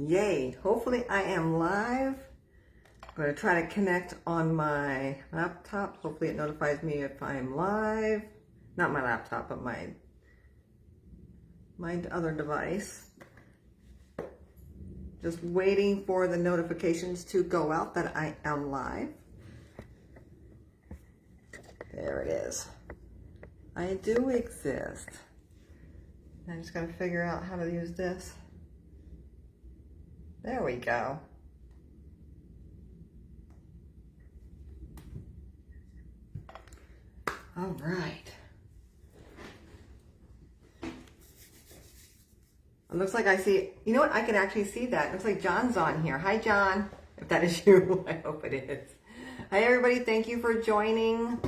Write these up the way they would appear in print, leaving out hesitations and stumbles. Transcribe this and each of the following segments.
Yay. Hopefully I am live. I'm going to try to connect on my laptop. Hopefully it notifies me if I'm live. Not my laptop, but my other device. Just waiting for the notifications to go out that I am live. There it is. I do exist. I just got to figure out how to use this. There we go. All right. It looks like I see, you know what? I can actually see that. It looks like John's on here. Hi, John. If that is you, I hope it is. Hi, everybody. Thank you for joining.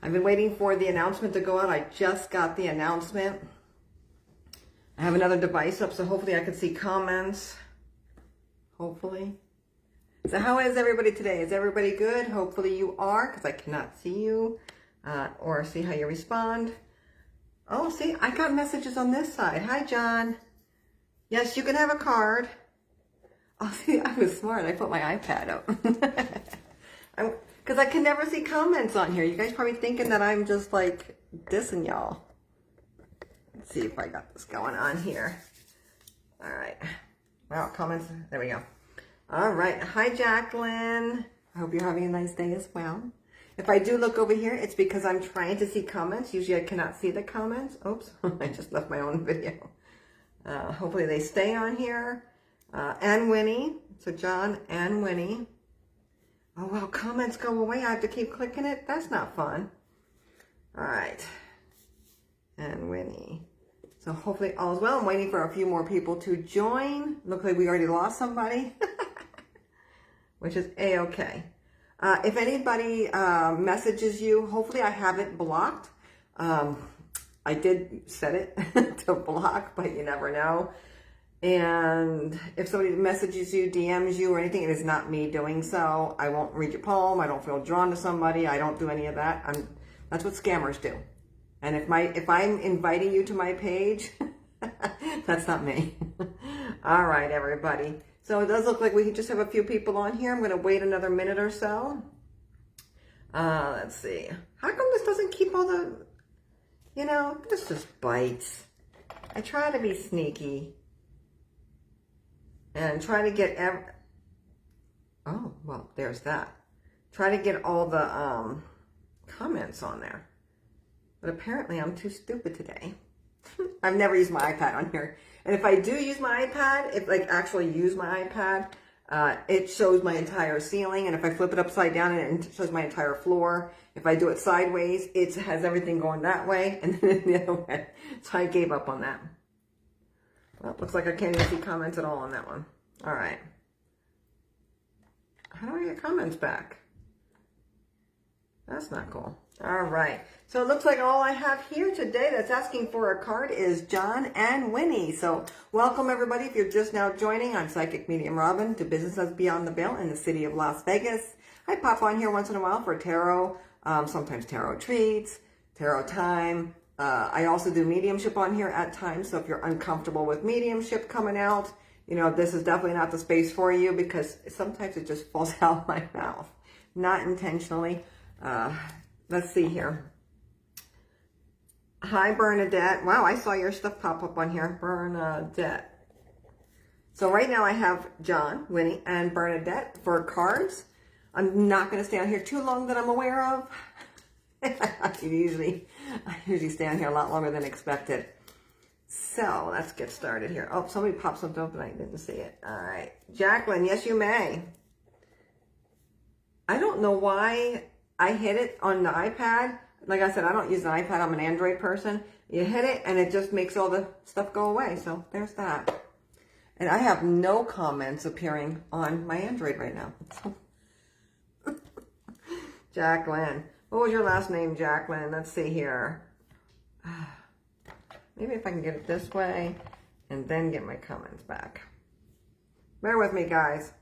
I've been waiting for the announcement to go out. I just got the announcement. I have another device up, so hopefully I can see comments. Hopefully. So how is everybody today? Is everybody good? Hopefully you are, because I cannot see you or see how you respond. Oh, see, I got messages on this side. Hi, John. Yes, you can have a card. Oh, see, I was smart. I put my iPad up. Because I can never see comments on here. You guys probably thinking that I'm just like dissing y'all. Let's see if I got this going on here. All right. Wow, comments. There we go. All right. Hi, Jacqueline. I hope you're having a nice day as well. If I do look over here, it's because I'm trying to see comments. Usually I cannot see the comments. Oops, I just left my own video. Hopefully they stay on here. And Winnie. So John and Winnie. Oh, well, comments go away. I have to keep clicking it. That's not fun. All right. And Winnie. So hopefully all is well. I'm waiting for a few more people to join. Looks like we already lost somebody, which is A-okay. If anybody messages you, hopefully I haven't blocked. I did set it to block, but you never know. And if somebody messages you, DMs you or anything, it is not me doing so. I won't read your poem. I don't feel drawn to somebody. I don't do any of that. That's what scammers do. And if I'm inviting you to my page, that's not me. All right, everybody. So it does look like we just have a few people on here. I'm going to wait another minute or so. Let's see. How come this doesn't keep all the, this just bites. I try to be sneaky and try to get oh, well, there's that. Try to get all the comments on there. But apparently I'm too stupid today. I've never used my iPad on here. And if I do use my iPad, actually use my iPad, it shows my entire ceiling. And if I flip it upside down, it shows my entire floor. If I do it sideways, it has everything going that way and then the other way. So I gave up on that. Well, looks like I can't even see comments at all on that one. All right. How do I get comments back? That's not cool. All right. So it looks like all I have here today that's asking for a card is John and Winnie. So welcome, everybody. If you're just now joining, I'm Psychic Medium Robin, to Businesses Beyond the Veil in the city of Las Vegas. I pop on here once in a while for tarot, sometimes tarot treats, tarot time. I also do mediumship on here at times. So if you're uncomfortable with mediumship coming out, this is definitely not the space for you because sometimes it just falls out of my mouth. Not intentionally. Let's see here. Hi, Bernadette. Wow, I saw your stuff pop up on here. Bernadette. So right now I have John, Winnie, and Bernadette for cards. I'm not going to stay on here too long that I'm aware of. I usually stay on here a lot longer than expected. So let's get started here. Oh, somebody popped something up and I didn't see it. All right. Jacqueline, yes, you may. I don't know why I hit it on the iPad. Like I said, I don't use an iPad. I'm an Android person. You hit it and it just makes all the stuff go away. So there's that. And I have no comments appearing on my Android right now. Jacqueline. What was your last name, Jacqueline? Let's see here. Maybe if I can get it this way and then get my comments back. Bear with me, guys.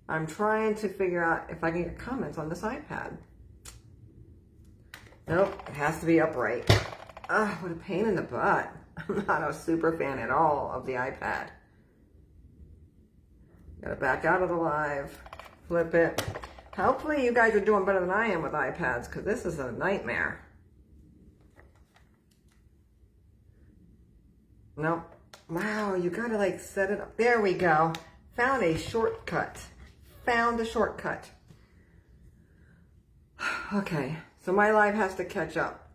I'm trying to figure out if I can get comments on this iPad. Nope, it has to be upright. Ah, what a pain in the butt. I'm not a super fan at all of the iPad. Gotta back out of the live, flip it. Hopefully you guys are doing better than I am with iPads, because this is a nightmare. Nope. Wow, you gotta like set it up. There we go. Found a shortcut. Found a shortcut. Okay, so my live has to catch up.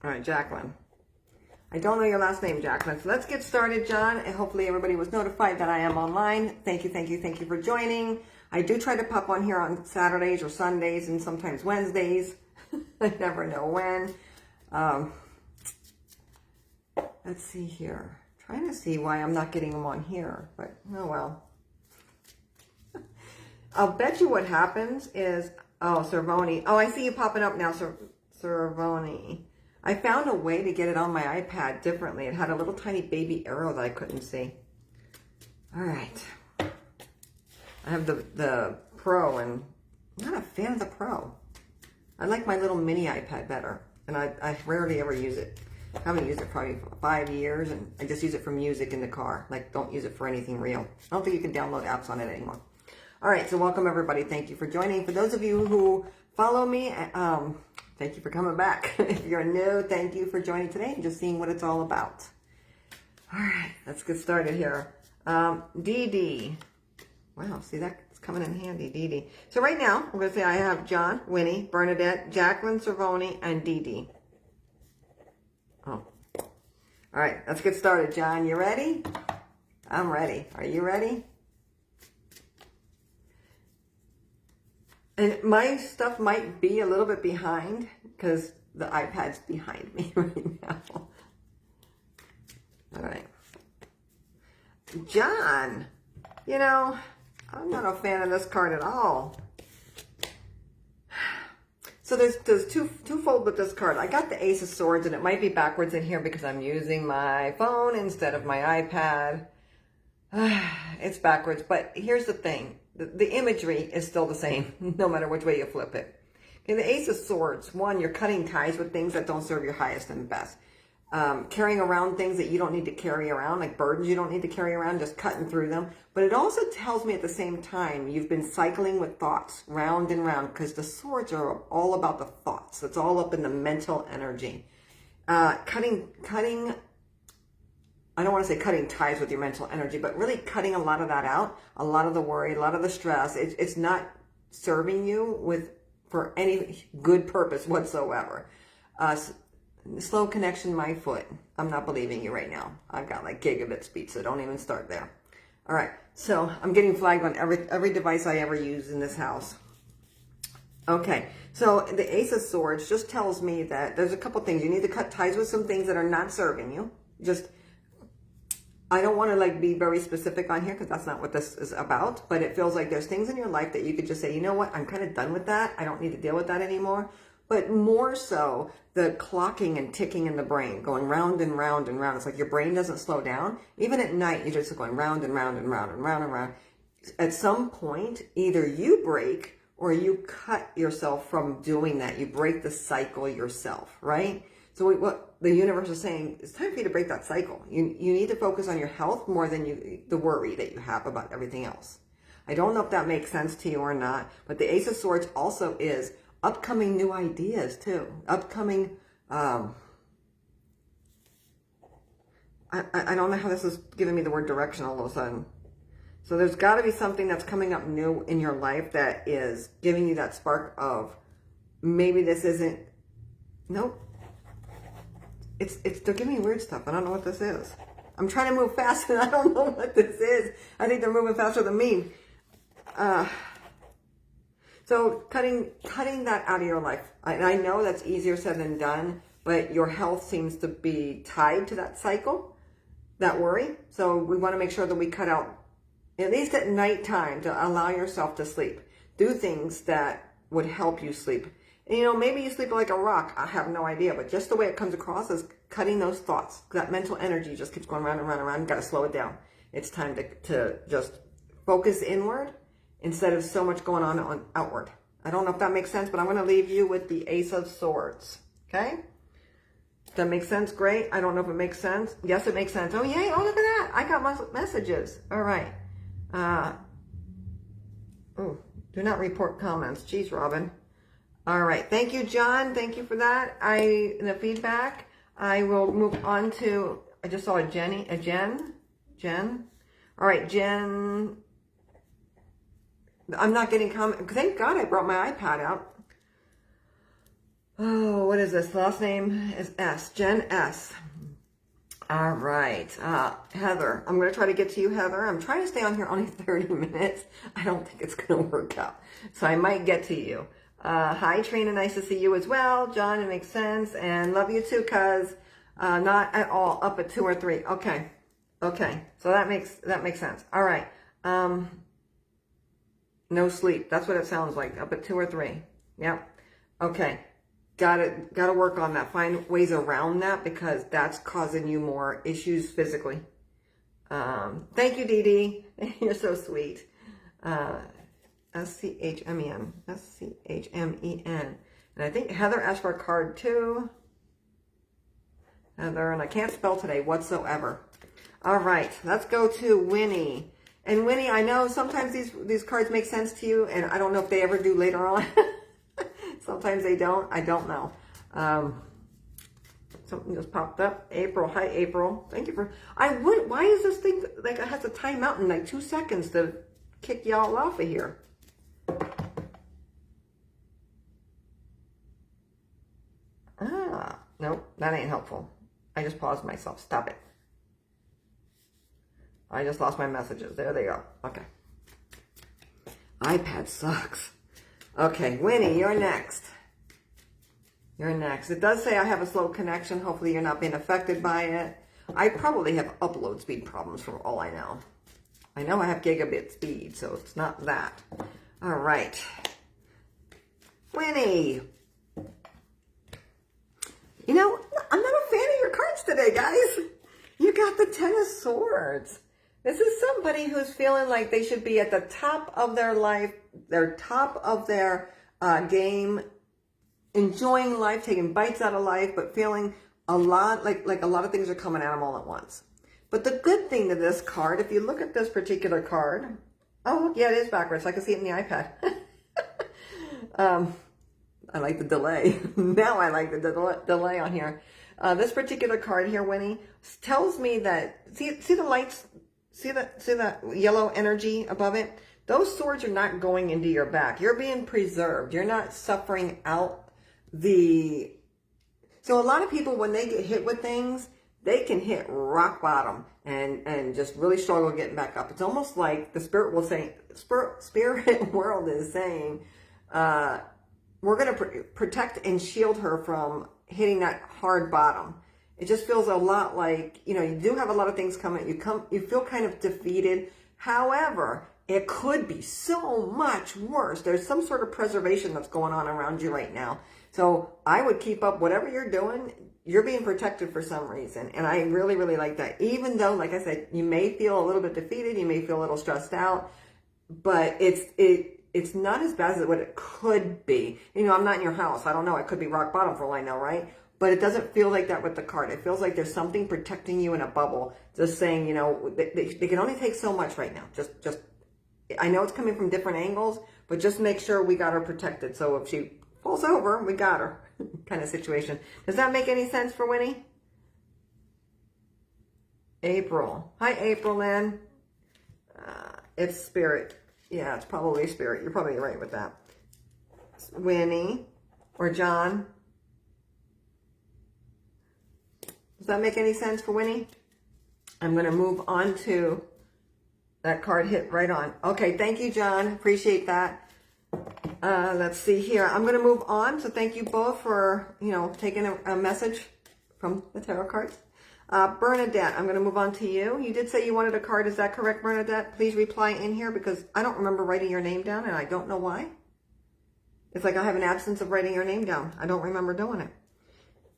All right, Jacqueline. I don't know your last name, Jacqueline. So let's get started, John. And hopefully everybody was notified that I am online. Thank you, thank you, thank you for joining. I do try to pop on here on Saturdays or Sundays and sometimes Wednesdays. I never know when. Let's see here. Trying to see why I'm not getting them on here, but oh well. I'll bet you what happens is, oh, Cervoni. Oh, I see you popping up now, Cervoni. I found a way to get it on my iPad differently. It had a little tiny baby arrow that I couldn't see. All right. I have the Pro, and I'm not a fan of the Pro. I like my little mini iPad better, and I rarely ever use it. I haven't used it probably for 5 years, and I just use it for music in the car. Like, don't use it for anything real. I don't think you can download apps on it anymore. All right, so welcome everybody. Thank you for joining. For those of you who follow me, thank you for coming back. If you're new, thank you for joining today and just seeing what it's all about. All right, let's get started here. Dee Dee. Wow, see, that's coming in handy, Dee Dee. So right now, I'm going to say I have John, Winnie, Bernadette, Jacqueline, Cervoni, and Dee Dee. Oh. All right, let's get started, John. You ready? I'm ready. Are you ready? And my stuff might be a little bit behind because the iPad's behind me right now. All right. John, you know, I'm not a fan of this card at all. So there's twofold with this card. I got the Ace of Swords, and it might be backwards in here because I'm using my phone instead of my iPad. It's backwards, but here's the thing. The imagery is still the same, no matter which way you flip it. Okay, the Ace of Swords, one, you're cutting ties with things that don't serve your highest and best. Carrying around things that you don't need to carry around, like burdens you don't need to carry around, just cutting through them. But it also tells me at the same time, you've been cycling with thoughts round and round, because the swords are all about the thoughts. It's all up in the mental energy. Cutting, I don't want to say cutting ties with your mental energy, but really cutting a lot of that out, a lot of the worry, a lot of the stress. It's not serving you for any good purpose whatsoever. Slow connection, my foot. I'm not believing you right now. I've got like gigabit speed, so don't even start there. All right, so I'm getting flagged on every device I ever use in this house. Okay, so the Ace of Swords just tells me that there's a couple things. You need to cut ties with some things that are not serving you. I don't want to like be very specific on here because that's not what this is about, but it feels like there's things in your life that you could just say, you know what, I'm kind of done with that. I don't need to deal with that anymore. But more so, the clocking and ticking in the brain, going round and round and round. It's like your brain doesn't slow down. Even at night, you're just going round and round and round and round and round. At some point, either you break or you cut yourself from doing that. You break the cycle yourself, right? So what the universe is saying, it's time for you to break that cycle. You need to focus on your health more than the worry that you have about everything else. I don't know if that makes sense to you or not, but the Ace of Swords also is upcoming new ideas too. Upcoming, I don't know how this is giving me the word direction all of a sudden. So there's got to be something that's coming up new in your life that is giving you that spark of maybe this isn't, nope. They're giving me weird stuff. I don't know what this is. I'm trying to move fast and I don't know what this is. I think they're moving faster than me. So cutting that out of your life. And I know that's easier said than done, but your health seems to be tied to that cycle, that worry. So we want to make sure that we cut out, at least at nighttime, to allow yourself to sleep. Do things that would help you sleep. And, you know, maybe you sleep like a rock. I have no idea. But just the way it comes across is cutting those thoughts. That mental energy just keeps going round and round and round. You've got to slow it down. It's time to just focus inward instead of so much going on outward. I don't know if that makes sense, but I'm going to leave you with the Ace of Swords. Okay? That makes sense? Great. I don't know if it makes sense. Yes, it makes sense. Oh, yay. Oh, look at that. I got my messages. All right. Oh, do not report comments. Jeez, Robin. All right. Thank you, John. Thank you for that. The feedback. I will move on to, I just saw a Jen. All right, Jen. I'm not getting comment. Thank God I brought my iPad out. Oh, what is this? Last name is S. Jen S. All right. Heather. I'm going to try to get to you, Heather. I'm trying to stay on here only 30 minutes. I don't think it's going to work out. So I might get to you. Hi, Trina. Nice to see you as well. John, it makes sense. And love you too, cuz. Not at all. Up at 2 or 3. Okay. Okay. So that makes sense. All right. No sleep. That's what it sounds like. Up at 2 or 3. Yep. Okay. Gotta work on that. Find ways around that because that's causing you more issues physically. Thank you, Dee Dee. You're so sweet. SCHMEN. SCHMEN. And I think Heather asked for a card too. Heather, and I can't spell today whatsoever. All right, let's go to Winnie. And Winnie, I know sometimes these cards make sense to you, and I don't know if they ever do later on. Sometimes they don't. I don't know. Something just popped up. April. Hi, April. Thank you for... Why is this thing... Like, it has a timeout in like 2 seconds to kick y'all off of here. Nope. That ain't helpful. I just paused myself. Stop it. I just lost my messages. There they go. Okay. iPad sucks. Okay, Winnie, you're next. You're next. It does say I have a slow connection. Hopefully you're not being affected by it. I probably have upload speed problems for all I know. I know I have gigabit speed, so it's not that. All right. Winnie. You know, I'm not a fan of your cards today, guys. You got the Ten of Swords. This is somebody who's feeling like they should be at the top of their life, their top of their game, enjoying life, taking bites out of life, but feeling a lot like a lot of things are coming at them all at once. But the good thing to this card, if you look at this particular card, oh yeah, it is backwards. I can see it in the iPad. I like the delay. Now I like the delay on here. This particular card here, Winnie, tells me that see the lights. See that yellow energy above it? Those swords are not going into your back. You're being preserved. You're not suffering out the... So a lot of people, when they get hit with things, they can hit rock bottom and just really struggle getting back up. It's almost like the spirit world is saying, we're going to protect and shield her from hitting that hard bottom. It just feels a lot like, you know, you do have a lot of things coming. You feel kind of defeated. However, it could be so much worse. There's some sort of preservation that's going on around you right now. So I would keep up whatever you're doing. You're being protected for some reason. And I really, really like that. Even though, like I said, you may feel a little bit defeated. You may feel a little stressed out. But it's not as bad as what it could be. You know, I'm not in your house. I don't know. It could be rock bottom for all I know, right? But it doesn't feel like that with the card. It feels like there's something protecting you in a bubble. Just saying, you know, they can only take so much right now. Just I know it's coming from different angles, but just make sure we got her protected. So if she falls over, we got her kind of situation. Does that make any sense for Winnie? April. Hi, April, Lynn. It's spirit. Yeah, it's probably spirit. You're probably right with that. Winnie or John. Does that make any sense for Winnie? I'm going to move on to that card hit right on. Okay, thank you, John. Appreciate that. Let's see here. I'm going to move on. So thank you both for, you know, taking a message from the tarot cards. Bernadette, I'm going to move on to you. You did say you wanted a card. Is that correct, Bernadette? Please reply in here because I don't remember writing your name down and I don't know why. It's like I have an absence of writing your name down. I don't remember doing it.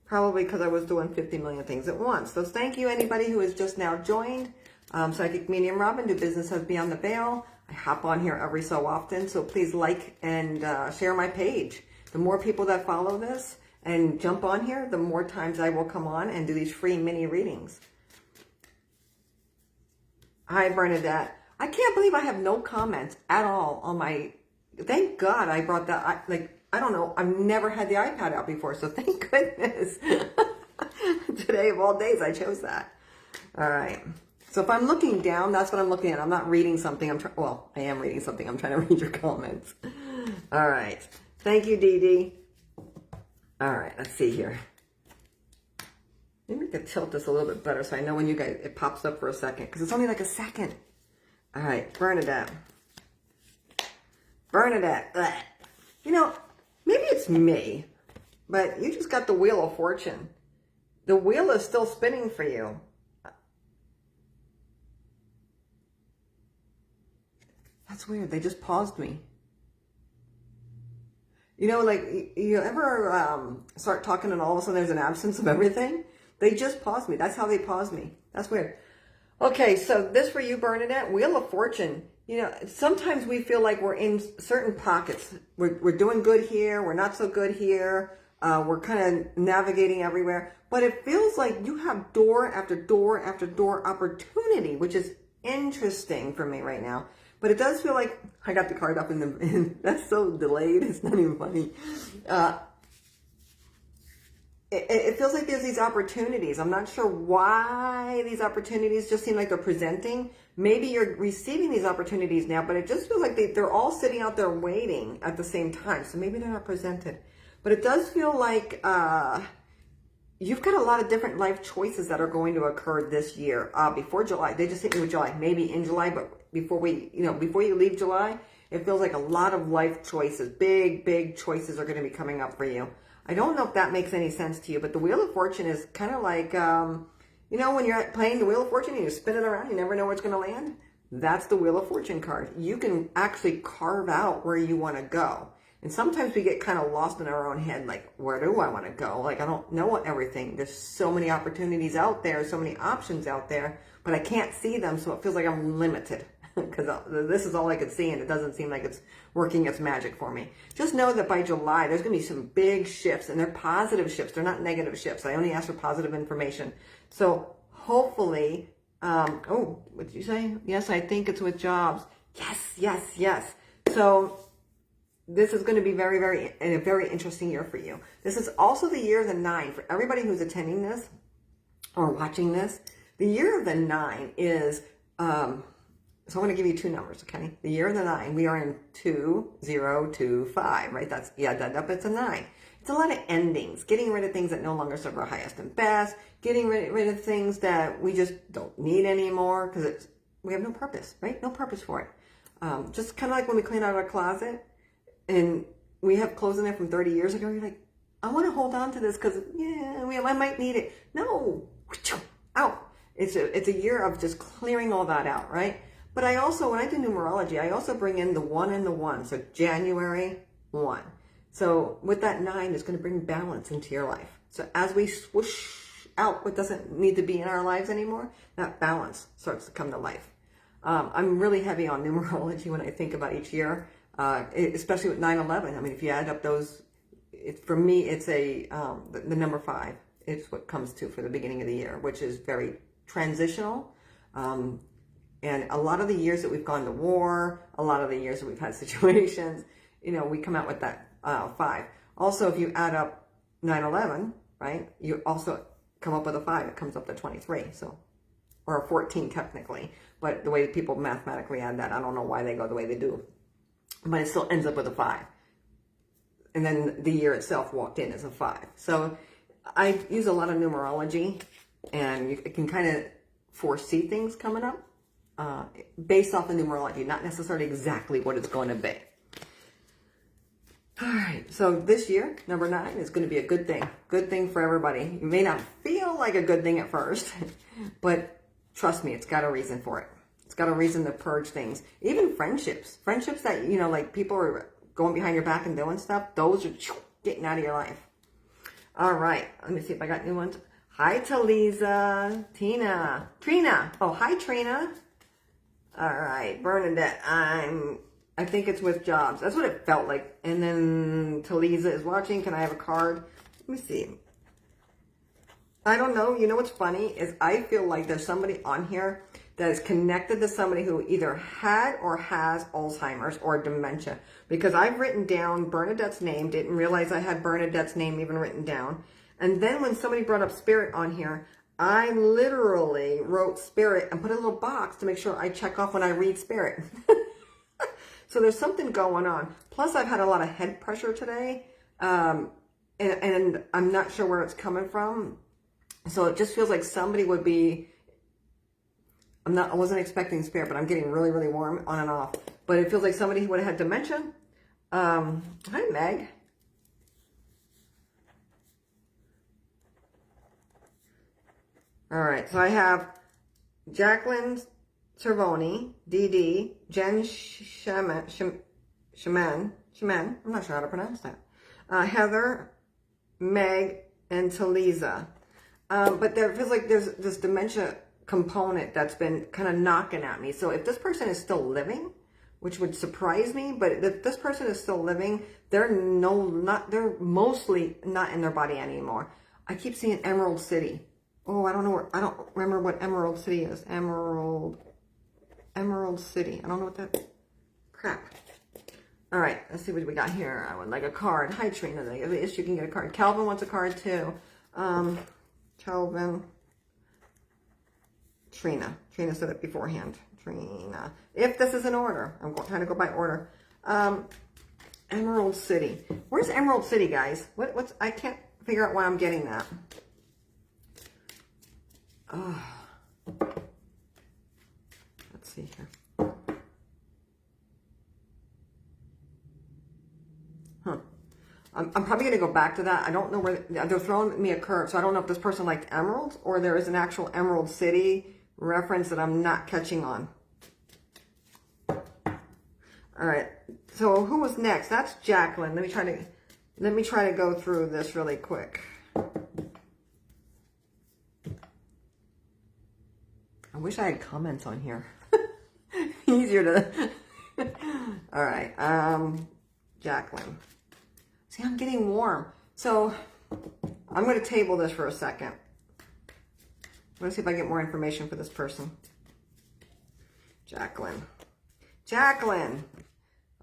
Probably because I was doing 50 million things at once. So thank you, anybody who has just now joined. Psychic Medium Robin, do business as Beyond the Veil. I hop on here every so often, so please like and share my page. The more people that follow this and jump on here, the more times I will come on and do these free mini readings. Hi, Bernadette. I can't believe I have no comments at all on my, thank God I brought that, I don't know, I've never had the iPad out before, so thank goodness. Today of all days, I chose that. All right. So if I'm looking down, that's what I'm looking at. I'm not reading something. Well, I am reading something. I'm trying to read your comments. All right. Thank you, Dee Dee. All right. Let's see here. Maybe I could tilt this a little bit better so I know when you guys, it pops up for a second, because it's only like a second. All right. Bernadette. Bernadette. Ugh. You know, maybe it's me, but you just got the Wheel of Fortune. The wheel is still spinning for you. That's weird. They just paused me. You know, like, you ever start talking and all of a sudden there's an absence of everything? They just paused me. That's how they paused me. That's weird. Okay, so this for you, Bernadette, Wheel of Fortune. You know, sometimes we feel like we're in certain pockets. We're doing good here. We're not so good here. We're kind of navigating everywhere. But it feels like you have door after door after door opportunity, which is interesting for me right now. But it does feel like, I got the card up that's so delayed, it's not even funny. It feels like there's these opportunities. I'm not sure why these opportunities just seem like they're presenting. Maybe you're receiving these opportunities now, but it just feels like they're all sitting out there waiting at the same time. So maybe they're not presented. But it does feel like you've got a lot of different life choices that are going to occur this year. Before July, they just hit me with July, maybe in July, but before you leave July, it feels like a lot of life choices, big choices are going to be coming up for you. I don't know if that makes any sense to you, but the Wheel of Fortune is kind of like, you know, when you're playing the Wheel of Fortune and you spin it around, you never know where it's going to land. That's the Wheel of Fortune card. You can actually carve out where you want to go. And sometimes we get kind of lost in our own head, like, where do I want to go? Like, I don't know everything. There's so many opportunities out there, so many options out there, but I can't see them, so it feels like I'm limited. Because this is all I could see, and it doesn't seem like it's working its magic for me. Just know that by July, there's going to be some big shifts, and they're positive shifts. They're not negative shifts. I only ask for positive information. So hopefully, oh, what did you say? Yes, I think it's with jobs. Yes. So this is going to be a very interesting year for you. This is also the year of the 9. For everybody who's attending this or watching this, the year of the 9 is... so I'm going to give you two numbers, okay? The year of the 9, we are in 2025, right? That's, it's a 9. It's a lot of endings, getting rid of things that no longer serve our highest and best, getting rid of things that we just don't need anymore because we have no purpose, right? No purpose for it. Just kind of like when we clean out our closet and we have clothes in there from 30 years ago, you're like, I want to hold on to this because, I might need it. No, out. It's a year of just clearing all that out, right? But I also, when I do numerology, I also bring in the 1 and the 1. So January 1. So with that 9, it's going to bring balance into your life. So as we swoosh out what doesn't need to be in our lives anymore, that balance starts to come to life. I'm really heavy on numerology when I think about each year, especially with 9/11. I mean, if you add up those, for me, it's the number 5. It's what comes to for the beginning of the year, which is very transitional. And a lot of the years that we've gone to war, a lot of the years that we've had situations, we come out with that 5. Also, if you add up 9/11, right, you also come up with a 5. It comes up to 23, so, or a 14 technically. But the way people mathematically add that, I don't know why they go the way they do. But it still ends up with a 5. And then the year itself walked in as a 5. So I use a lot of numerology, and you can kind of foresee things coming up. Based off of numerology, not necessarily exactly what it's going to be. All right, so this year, number 9, is going to be a good thing. Good thing for everybody. You may not feel like a good thing at first, but trust me, it's got a reason for it. It's got a reason to purge things. Even friendships. Friendships that, like people are going behind your back and doing stuff, those are getting out of your life. All right, let me see if I got new ones. Hi, Taliza. Trina. Oh, hi, Trina. All right, Bernadette, I think it's with jobs. That's what it felt like. And then Taliza is watching. Can I have a card? Let me see. I don't know. You know what's funny is I feel like there's somebody on here that is connected to somebody who either had or has Alzheimer's or dementia. Because I've written down Bernadette's name, didn't realize I had Bernadette's name even written down. And then when somebody brought up spirit on here, I literally wrote spirit and put a little box to make sure I check off when I read spirit. So there's something going on. Plus I've had a lot of head pressure today. And I'm not sure where it's coming from. So it just feels like somebody would be, I wasn't expecting spirit, but I'm getting really, really warm on and off. But it feels like somebody who would have had dementia. Hi, Meg. All right, so I have Jacqueline Cervoni, DD, Jen Shaman, I'm not sure how to pronounce that. Heather, Meg, and Taliza. But there feels like there's this dementia component that's been kind of knocking at me. So if this person is still living, which would surprise me, but if this person is still living, they're mostly not in their body anymore. I keep seeing Emerald City. Oh, I don't remember what Emerald City is. Emerald City. I don't know what that, crap. All right, let's see what we got here. I would like a card. Hi, Trina. Yes, you can get a card. Calvin wants a card too. Calvin. Trina said it beforehand. Trina. If this is in order. I'm trying to go by order. Emerald City. Where's Emerald City, guys? What's, I can't figure out why I'm getting that. Oh. Let's see here. Huh. I'm probably going to go back to that. I don't know where they're throwing me a curve. So I don't know if this person liked emeralds or there is an actual Emerald City reference that I'm not catching on. All right. So who was next? That's Jacqueline. Let me try to go through this really quick. I wish I had comments on here. Easier to. All right. Jacqueline. See, I'm getting warm. So I'm going to table this for a second. Let's see if I get more information for this person. Jacqueline.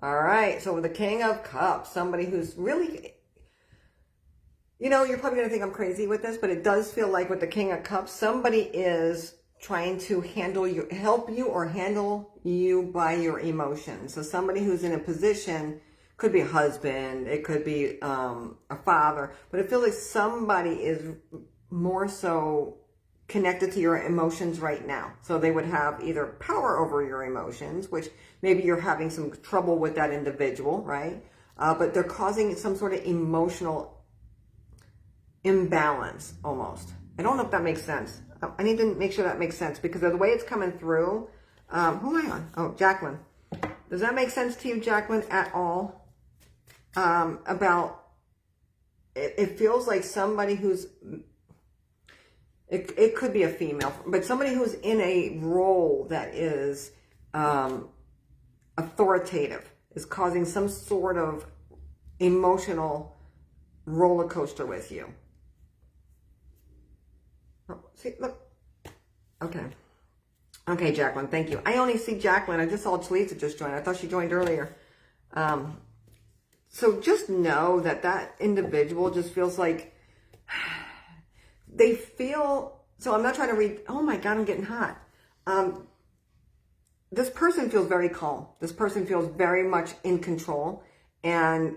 All right. So the King of Cups, somebody who's really, you know, you're probably going to think I'm crazy with this, but it does feel like with the King of Cups, somebody is trying to help you or handle you by your emotions. So somebody who's in a position, could be a husband, it could be a father, but it feels like somebody is more so connected to your emotions right now. So they would have either power over your emotions, which maybe you're having some trouble with that individual, right? But they're causing some sort of emotional imbalance almost. I don't know if that makes sense. I need to make sure that makes sense because of the way it's coming through. Who am I on? Oh, Jacqueline. Does that make sense to you, Jacqueline, at all? About, it feels like somebody who's, it could be a female, but somebody who's in a role that is authoritative, is causing some sort of emotional roller coaster with you. Oh, see, look. Okay, Jacqueline, thank you. I only see Jacqueline. I just saw Talisa just joined. I thought she joined earlier. So just know that that individual just feels like they feel, so I'm not trying to read, oh my God, I'm getting hot. This person feels very calm. This person feels very much in control. And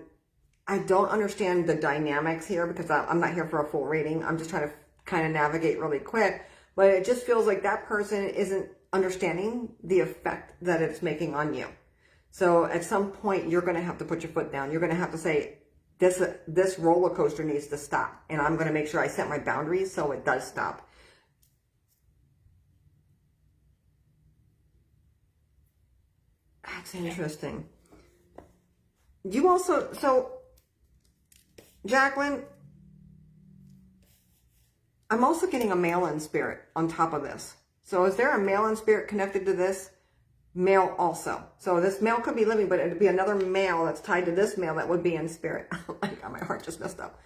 I don't understand the dynamics here because I'm not here for a full reading. I'm just trying to kind of navigate really quick. But it just feels like that person isn't understanding the effect that it's making on you. So at some point, you're going to have to put your foot down. You're going to have to say, this roller coaster needs to stop. And I'm going to make sure I set my boundaries so it does stop. That's interesting. You also, so Jacqueline, I'm also getting a male in spirit on top of this. So is there a male in spirit connected to this? Male also. So this male could be living, but it'd be another male that's tied to this male that would be in spirit. Oh my God, my heart just messed up.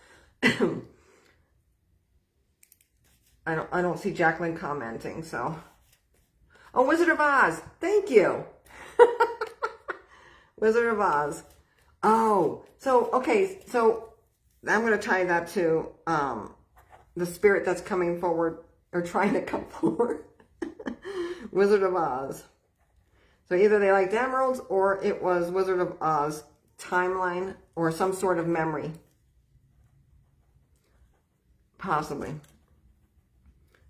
I don't see Jacqueline commenting, so. Oh, Wizard of Oz. Thank you. Wizard of Oz. Oh, so, okay. So I'm going to tie that to the spirit that's coming forward or trying to come forward. Wizard of Oz. So either they liked emeralds or it was Wizard of Oz timeline or some sort of memory. Possibly.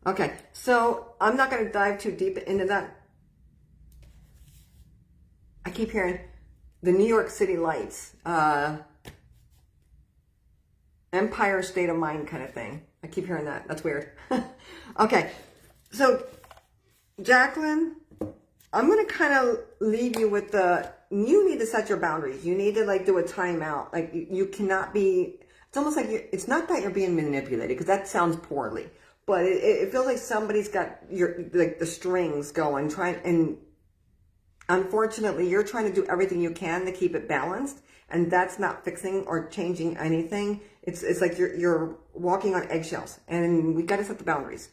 Okay, so I'm not going to dive too deep into that. I keep hearing the New York City lights, Empire State of Mind kind of thing. I keep hearing that. That's weird. Okay, so Jacqueline, I'm going to kind of leave you with you need to set your boundaries. You need to like do a timeout. Like you cannot be, it's almost like it's not that you're being manipulated because that sounds poorly. But it feels like somebody's got the strings going, and unfortunately, you're trying to do everything you can to keep it balanced, and that's not fixing or changing anything. It's like you're walking on eggshells, and we got to set the boundaries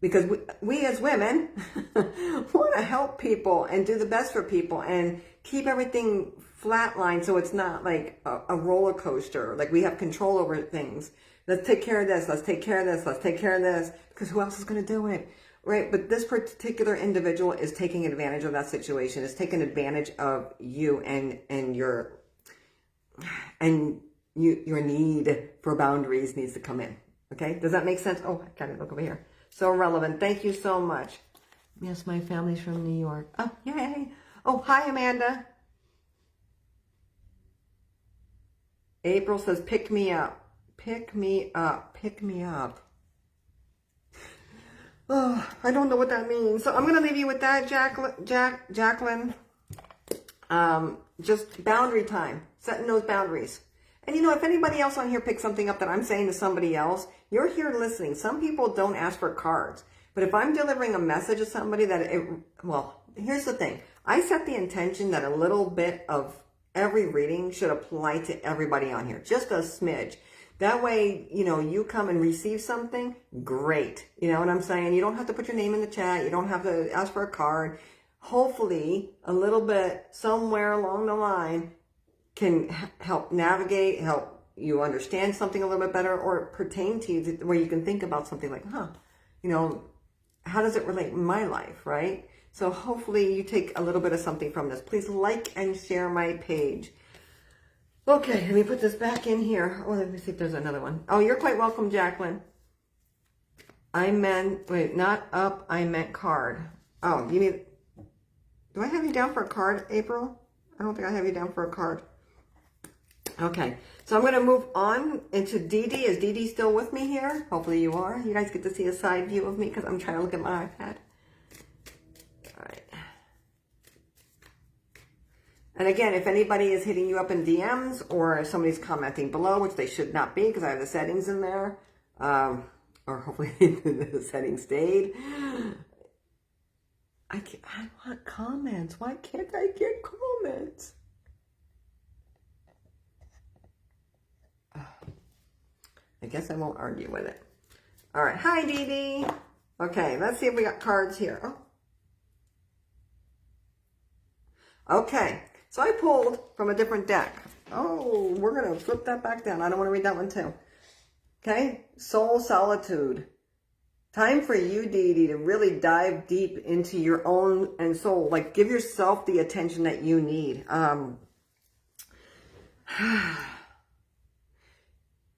because we as women want to help people and do the best for people and keep everything flatlined so it's not like a roller coaster. Like we have control over things. Let's take care of this. Let's take care of this. Let's take care of this. Because who else is going to do it? Right? But this particular individual is taking advantage of that situation. Is taking advantage of you and your need for boundaries needs to come in. Okay? Does that make sense? Oh, I gotta look over here. So relevant. Thank you so much. Yes, my family's from New York. Oh, yay. Oh, hi, Amanda. April says, pick me up. Pick me up. Pick me up. Oh, I don't know what that means. So I'm going to leave you with that, Jacqueline. Just boundary time. Setting those boundaries. And you know, if anybody else on here picks something up that I'm saying to somebody else, you're here listening. Some people don't ask for cards. But if I'm delivering a message to somebody well, here's the thing. I set the intention that a little bit of every reading should apply to everybody on here. Just a smidge. That way, you know, you come and receive something, great. You know what I'm saying? You don't have to put your name in the chat. You don't have to ask for a card. Hopefully, a little bit somewhere along the line can help navigate, help you understand something a little bit better, or pertain to you where you can think about something like, you know, how does it relate in my life, right? So hopefully you take a little bit of something from this. Please like and share my page. Okay, let me put this back in here. Oh, let me see if there's another one. Oh, you're quite welcome, Jacqueline. Not up, I meant card. Oh, do I have you down for a card, April? I don't think I have you down for a card. Okay, so I'm going to move on into Dee Dee. Is Dee Dee still with me here? Hopefully you are. You guys get to see a side view of me because I'm trying to look at my iPad. All right. And again, if anybody is hitting you up in DMs or if somebody's commenting below, which they should not be because I have the settings in there, or hopefully the settings stayed. I want comments. Why can't I get comments? I guess I won't argue with it. All right. Hi, Dee Dee. Okay, let's see if we got cards here. Oh. Okay. So I pulled from a different deck. Oh, we're going to flip that back down. I don't want to read that one too. Okay. Soul Solitude. Time for you, Dee Dee, to really dive deep into your own and soul. Like, give yourself the attention that you need.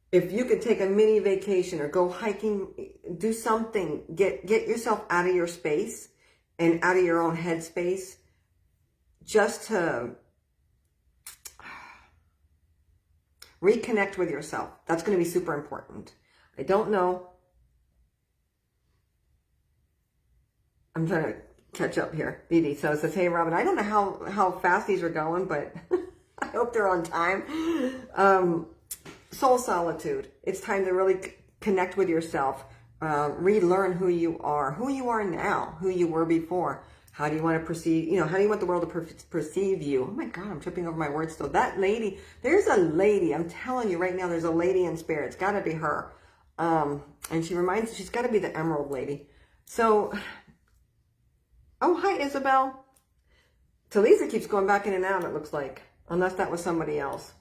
If you could take a mini vacation or go hiking, do something, get yourself out of your space and out of your own headspace just to reconnect with yourself. That's going to be super important. I don't know. I'm trying to catch up here. Dee Dee. So it says, hey, Robin, I don't know how fast these are going, but I hope they're on time. Soul Solitude. It's time to really connect with yourself. Relearn who you are now, who you were before. How do you want to perceive, you know, how do you want the world to perceive you? Oh my God, I'm tripping over my words still. That lady, there's a lady, I'm telling you right now, there's a lady in spirit. It's got to be her. And she's got to be the emerald lady. So, oh, hi, Isabel. So Lisa keeps going back in and out, it looks like, unless that was somebody else.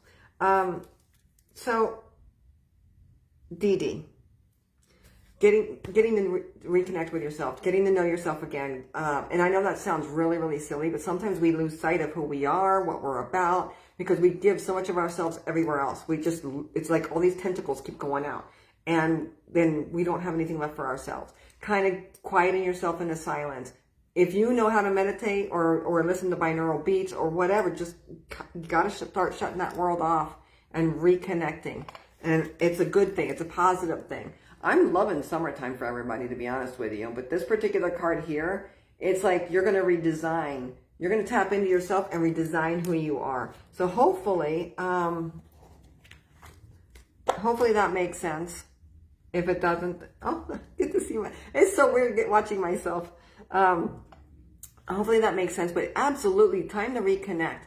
So, Dee Dee. Getting to reconnect with yourself, getting to know yourself again. And I know that sounds really, really silly, but sometimes we lose sight of who we are, what we're about, because we give so much of ourselves everywhere else. It's like all these tentacles keep going out. And then we don't have anything left for ourselves. Kind of quieting yourself into silence. If you know how to meditate or listen to binaural beats or whatever, just you got to start shutting that world off and reconnecting. And it's a good thing. It's a positive thing. I'm loving summertime for everybody, to be honest with you. But this particular card here, it's like you're going to redesign. You're going to tap into yourself and redesign who you are. So hopefully, hopefully that makes sense. If it doesn't, oh, get to see it's so weird watching myself. Hopefully that makes sense. But absolutely, time to reconnect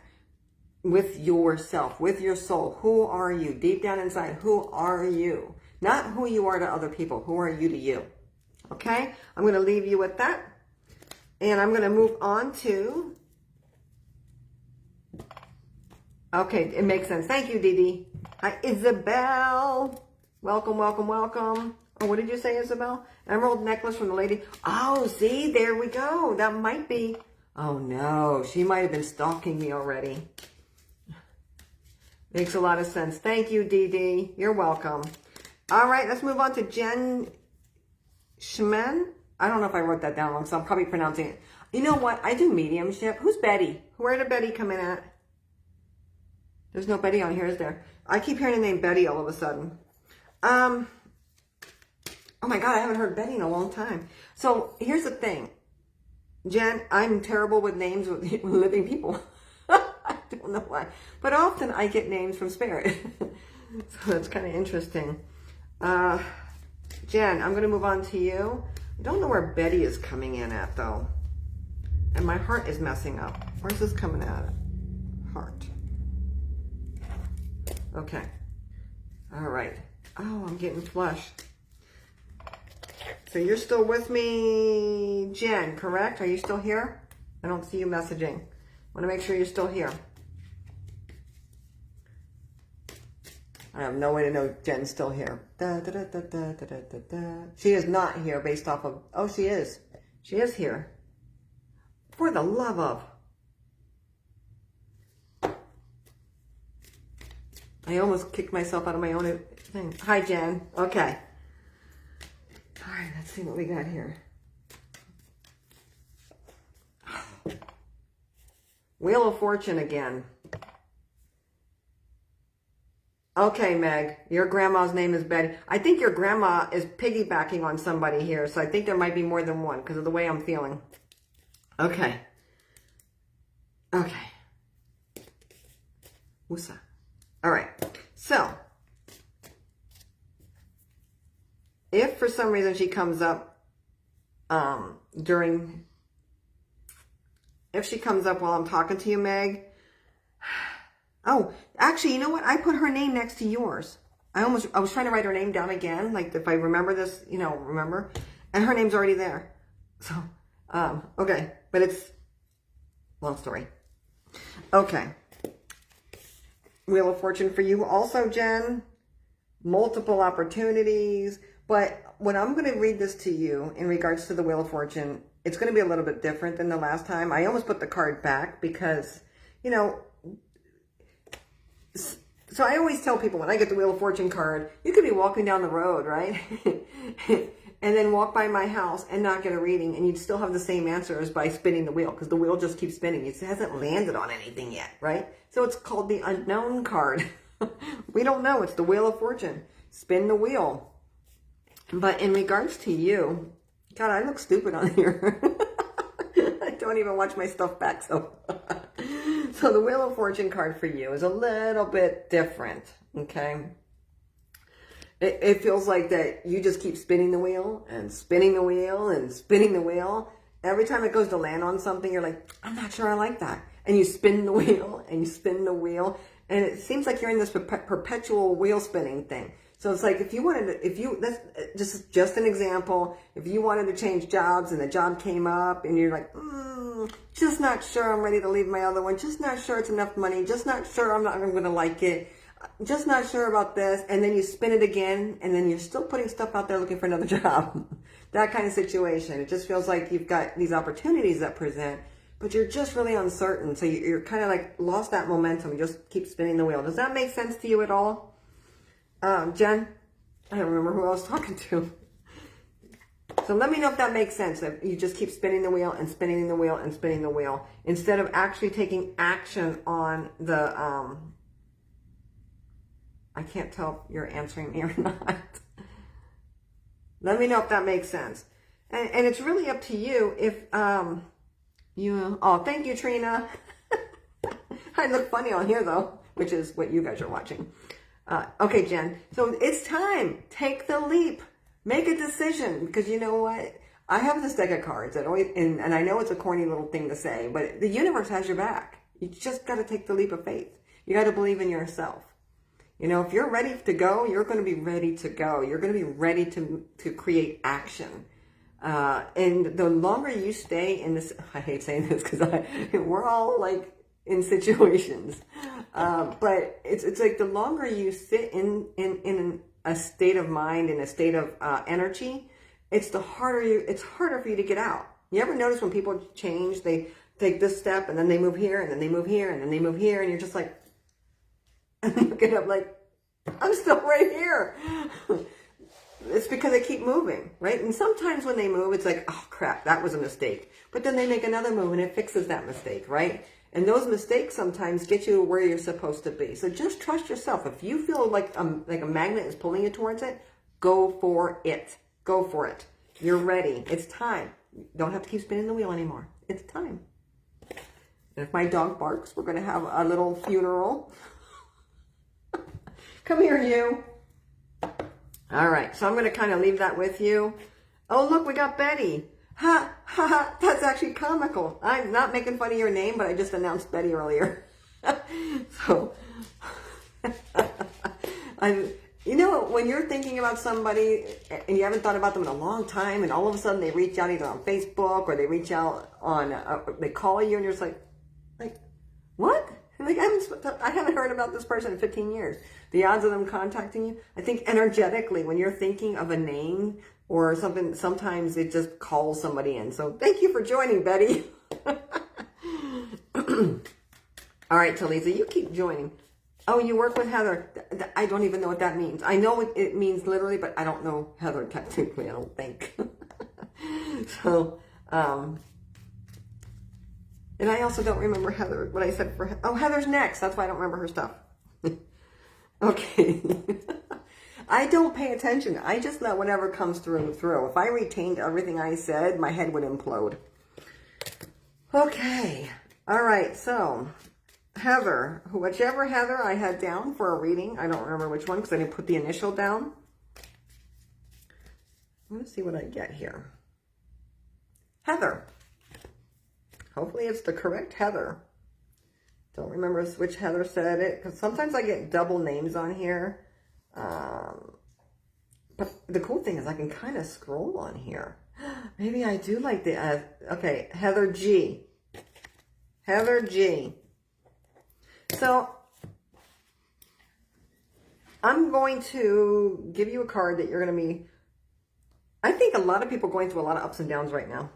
with yourself, with your soul. Who are you? Deep down inside, who are you? Not who you are to other people. Who are you to you? Okay? I'm going to leave you with that. And I'm going to move on to... Okay, it makes sense. Thank you, Dee Dee. Hi, Isabel. Welcome, welcome, welcome. Oh, what did you say, Isabel? Emerald necklace from the lady. Oh, see? There we go. That might be... Oh, no. She might have been stalking me already. Makes a lot of sense. Thank you, Dee Dee. You're welcome. All right, let's move on to Jen Schman. I don't know if I wrote that down wrong, so I'm probably pronouncing it. You know what? I do mediumship. Who's Betty? Where did Betty come in at? There's no Betty on here, is there? I keep hearing the name Betty all of a sudden. Oh my God, I haven't heard Betty in a long time. So here's the thing. Jen, I'm terrible with names with living people. I don't know why. But often I get names from spirit. So that's kind of interesting. Jen, I'm going to move on to you. I don't know where Betty is coming in at, though. And my heart is messing up. Where's this coming at? Heart. Okay. All right. Oh, I'm getting flush. So you're still with me, Jen, correct? Are you still here? I don't see you messaging. I want to make sure you're still here. I have no way to know Jen's still here. Da, da, da, da, da, da, da, da. She is not here based off of... Oh, she is. She is here. For the love of... I almost kicked myself out of my own thing. Hi, Jen. Okay. All right, let's see what we got here. Wheel of Fortune again. Okay, Meg, your grandma's name is Betty. I think your grandma is piggybacking on somebody here, so I think there might be more than one because of the way I'm feeling. Okay. Okay. Woosah. All right. So, if for some reason she comes up if she comes up while I'm talking to you, Meg. Oh, actually, you know what? I put her name next to yours. I was trying to write her name down again, like if I remember this, you know, remember? And her name's already there. So, okay. But it's, long story. Okay. Wheel of Fortune for you also, Jen. Multiple opportunities. But when I'm going to read this to you in regards to the Wheel of Fortune, it's going to be a little bit different than the last time. I almost put the card back because, you know, so I always tell people when I get the Wheel of Fortune card, you could be walking down the road, right? And then walk by my house and not get a reading, and you'd still have the same answers by spinning the wheel because the wheel just keeps spinning. It hasn't landed on anything yet, right? So it's called the unknown card. We don't know. It's the Wheel of Fortune. Spin the wheel. But in regards to you, God, I look stupid on here. I don't even watch my stuff back, so... So the Wheel of Fortune card for you is a little bit different, okay? It feels like that you just keep spinning the wheel and spinning the wheel and spinning the wheel. Every time it goes to land on something, you're like, I'm not sure I like that. And you spin the wheel and you spin the wheel. And it seems like you're in this perpetual wheel spinning thing. So it's like if you wanted to, that's just an example. If you wanted to change jobs and the job came up and you're like, just not sure I'm ready to leave my other one. Just not sure it's enough money. Just not sure I'm going to like it. Just not sure about this. And then you spin it again and then you're still putting stuff out there looking for another job. That kind of situation. It just feels like you've got these opportunities that present, but you're just really uncertain. So you're kind of like lost that momentum. You just keep spinning the wheel. Does that make sense to you at all? Jen, I don't remember who I was talking to. So let me know if that makes sense. That you just keep spinning the wheel and spinning the wheel and spinning the wheel instead of actually taking action on the, I can't tell if you're answering me or not. Let me know if that makes sense. And it's really up to you if, oh, thank you, Trina. I look funny on here though, which is what you guys are watching. Okay, Jen. So it's time. Take the leap. Make a decision. Because you know what? I have this deck of cards that always, and I know it's a corny little thing to say, but the universe has your back. You just got to take the leap of faith. You got to believe in yourself. You know, if you're ready to go, you're going to be ready to go. You're going to be ready to create action. And the longer you stay in this, I hate saying this because we're all like in situations. But it's like the longer you sit in a state of mind, in a state of energy, it's harder for you to get out. You ever notice when people change, they take this step and then they move here and then they move here and then they move here and you're just like, looking up like, I'm still right here. It's because they keep moving, right? And sometimes when they move, it's like, oh crap, that was a mistake. But then they make another move and it fixes that mistake, right? And those mistakes sometimes get you where you're supposed to be. So just trust yourself. If you feel like a magnet is pulling you towards it, go for it. Go for it. You're ready. It's time. You don't have to keep spinning the wheel anymore. It's time. And if my dog barks, we're going to have a little funeral. Come here, you. All right. So I'm going to kind of leave that with you. Oh, look, we got Betty. Ha, ha, ha. That's actually comical. I'm not making fun of your name, but I just announced Betty earlier. So, you know, when you're thinking about somebody and you haven't thought about them in a long time, and all of a sudden they reach out either on Facebook or they reach out on, they call you and you're just like, what? Like, I haven't heard about this person in 15 years. The odds of them contacting you, I think energetically, when you're thinking of a name or something, sometimes it just calls somebody in. So thank you for joining, Betty. All right, Talisa, you keep joining. Oh, you work with Heather. I don't even know what that means. I know what it means literally, but I don't know Heather technically, I don't think. So, and I also don't remember Heather, what I said for, oh, Heather's next. That's why I don't remember her stuff. Okay. I don't pay attention. I just let whatever comes through. If I retained everything I said, my head would implode. Okay. All right. So, Heather, whichever Heather I had down for a reading, I don't remember which one because I didn't put the initial down. Let's see what I get here. Heather. Hopefully it's the correct Heather. Don't remember which Heather said it, because sometimes I get double names on here. But the cool thing is I can kind of scroll on here. Maybe I do like the, okay, Heather G. Heather G. So, I'm going to give you a card that you're going to be, I think a lot of people are going through a lot of ups and downs right now.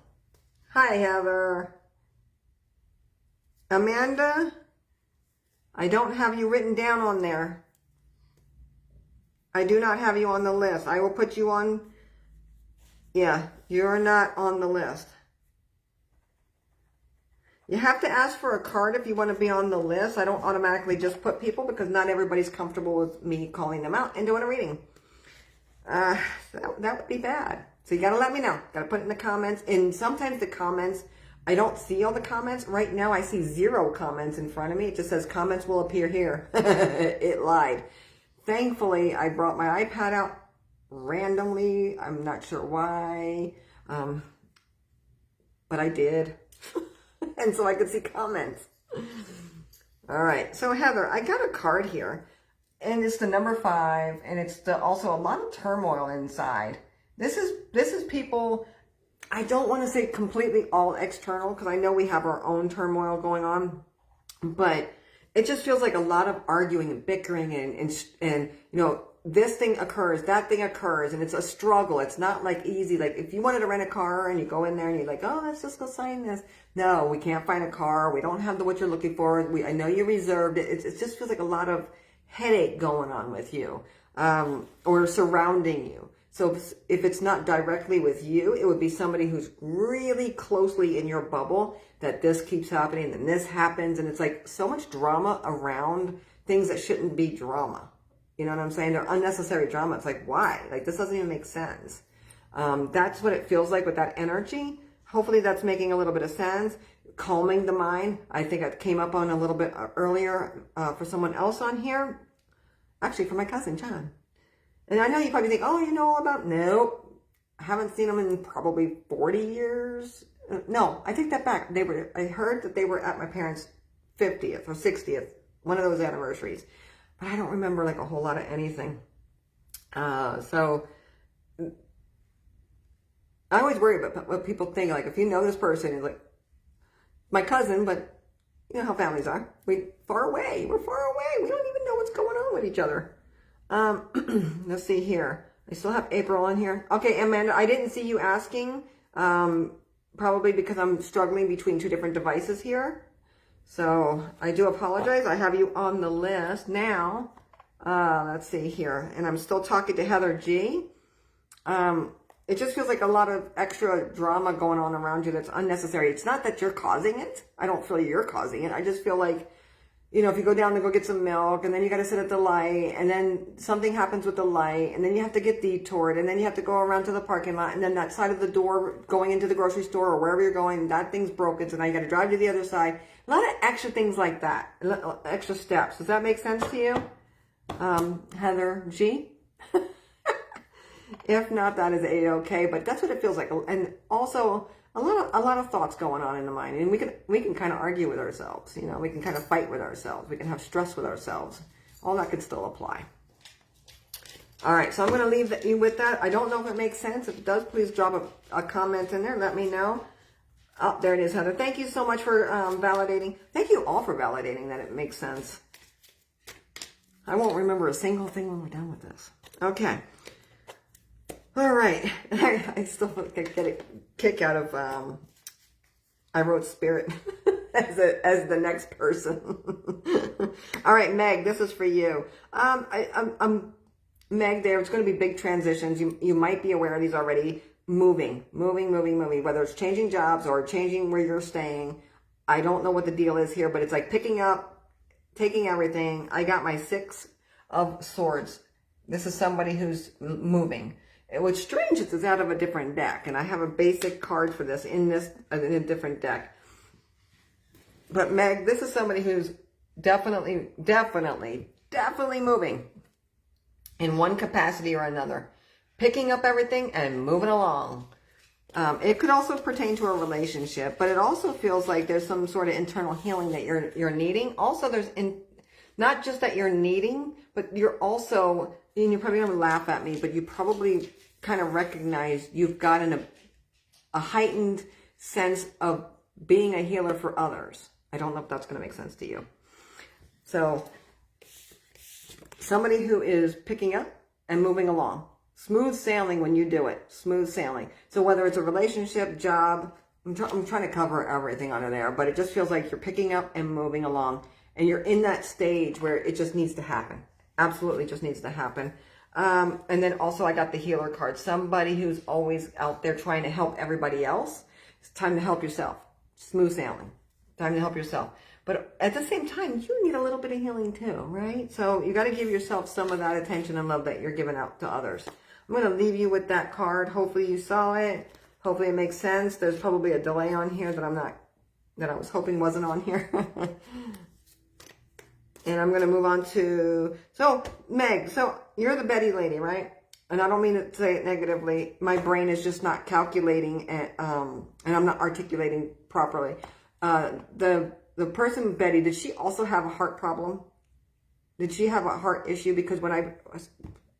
Hi, Heather. Amanda, I don't have you written down on there. I do not have you on the list. I will put you on. Yeah, you're not on the list. You have to ask for a card if you want to be on the list. I don't automatically just put people because not everybody's comfortable with me calling them out and doing a reading. That would be bad. So you got to let me know. Got to put it in the comments. And sometimes the comments, I don't see all the comments. Right now I see 0 comments in front of me. It just says comments will appear here. It lied. Thankfully, I brought my iPad out randomly. I'm not sure why. but I did. And so I could see comments. All right. So Heather, I got a card here, and it's the number 5, and it's also a lot of turmoil inside. This is people, I don't want to say completely all external, because I know we have our own turmoil going on, but it just feels like a lot of arguing and bickering and you know, this thing occurs, that thing occurs, and it's a struggle. It's not like easy. Like if you wanted to rent a car and you go in there and you're like, oh, let's just go sign this. No, we can't find a car. We don't have what you're looking for. I know you reserved it. It just feels like a lot of headache going on with you, or surrounding you. So if it's not directly with you, it would be somebody who's really closely in your bubble, that this keeps happening and this happens. And it's like so much drama around things that shouldn't be drama. You know what I'm saying? They're unnecessary drama. It's like, why? Like, this doesn't even make sense. That's what it feels like with that energy. Hopefully that's making a little bit of sense. Calming the mind. I think I came up on a little bit earlier for someone else on here. Actually, for my cousin, John. And I know you probably think, oh, you know all about... Nope. I haven't seen them in probably 40 years. No, I take that back. I heard that they were at my parents' 50th or 60th. One of those anniversaries. But I don't remember like a whole lot of anything. So I always worry about what people think. Like if you know this person, is like my cousin, but you know how families are. We're far away. We don't even know what's going on with each other. Let's see here. I still have April on here. Okay, Amanda, I didn't see you asking. Probably because I'm struggling between 2 different devices here. So I do apologize. I have you on the list now. Let's see here. And I'm still talking to Heather G. It just feels like a lot of extra drama going on around you that's unnecessary. It's not that you're causing it. I don't feel you're causing it. I just feel like, you know, if you go down to go get some milk and then you got to sit at the light and then something happens with the light and then you have to get detoured and then you have to go around to the parking lot and then that side of the door going into the grocery store or wherever you're going, that thing's broken. So now you got to drive to the other side. A lot of extra things like that, extra steps. Does that make sense to you? Heather G? If not, that is A-okay, but that's what it feels like. And also a lot of thoughts going on in the mind, and we can kind of argue with ourselves. You know, we can kind of fight with ourselves. We can have stress with ourselves. All that could still apply. All right, so I'm going to leave you with that. I don't know if it makes sense. If it does, please drop a comment in there. Let me know. Oh, there it is, Heather. Thank you so much for validating. Thank you all for validating that it makes sense. I won't remember a single thing when we're done with this. Okay. All right. I still get a kick out of, I wrote spirit as the next person. All right, Meg, this is for you. I'm Meg, there's going to be big transitions. You might be aware of these already. Moving, whether it's changing jobs or changing where you're staying. I don't know what the deal is here, but it's like picking up, taking everything. I got my 6 of Swords. This is somebody who's moving. What's strange is it's out of a different deck, and I have a basic card for this in a different deck. But Meg, this is somebody who's definitely moving in one capacity or another. Picking up everything and moving along. It could also pertain to a relationship, but it also feels like there's some sort of internal healing that you're needing. Also, not just that you're needing, but you're also, and you're probably going to laugh at me, but you probably kind of recognize you've gotten a heightened sense of being a healer for others. I don't know if that's going to make sense to you. So, somebody who is picking up and moving along. Smooth sailing when you do it. Smooth sailing. So whether it's a relationship, job, I'm trying to cover everything under there, but it just feels like you're picking up and moving along. And you're in that stage where it just needs to happen. Absolutely just needs to happen. And then also I got the healer card. Somebody who's always out there trying to help everybody else. It's time to help yourself. Smooth sailing. Time to help yourself. But at the same time, you need a little bit of healing too, right? So you got to give yourself some of that attention and love that you're giving out to others. I'm going to leave you with that card. Hopefully you saw it. Hopefully it makes sense. There's probably a delay on here that I was hoping wasn't on here. And I'm going to move on to, so Meg, so you're the Betty lady, right? and I don't mean to say it negatively, my brain is just not calculating and I'm not articulating properly. The person, Betty, did she also have a heart problem? Did she have a heart issue? Because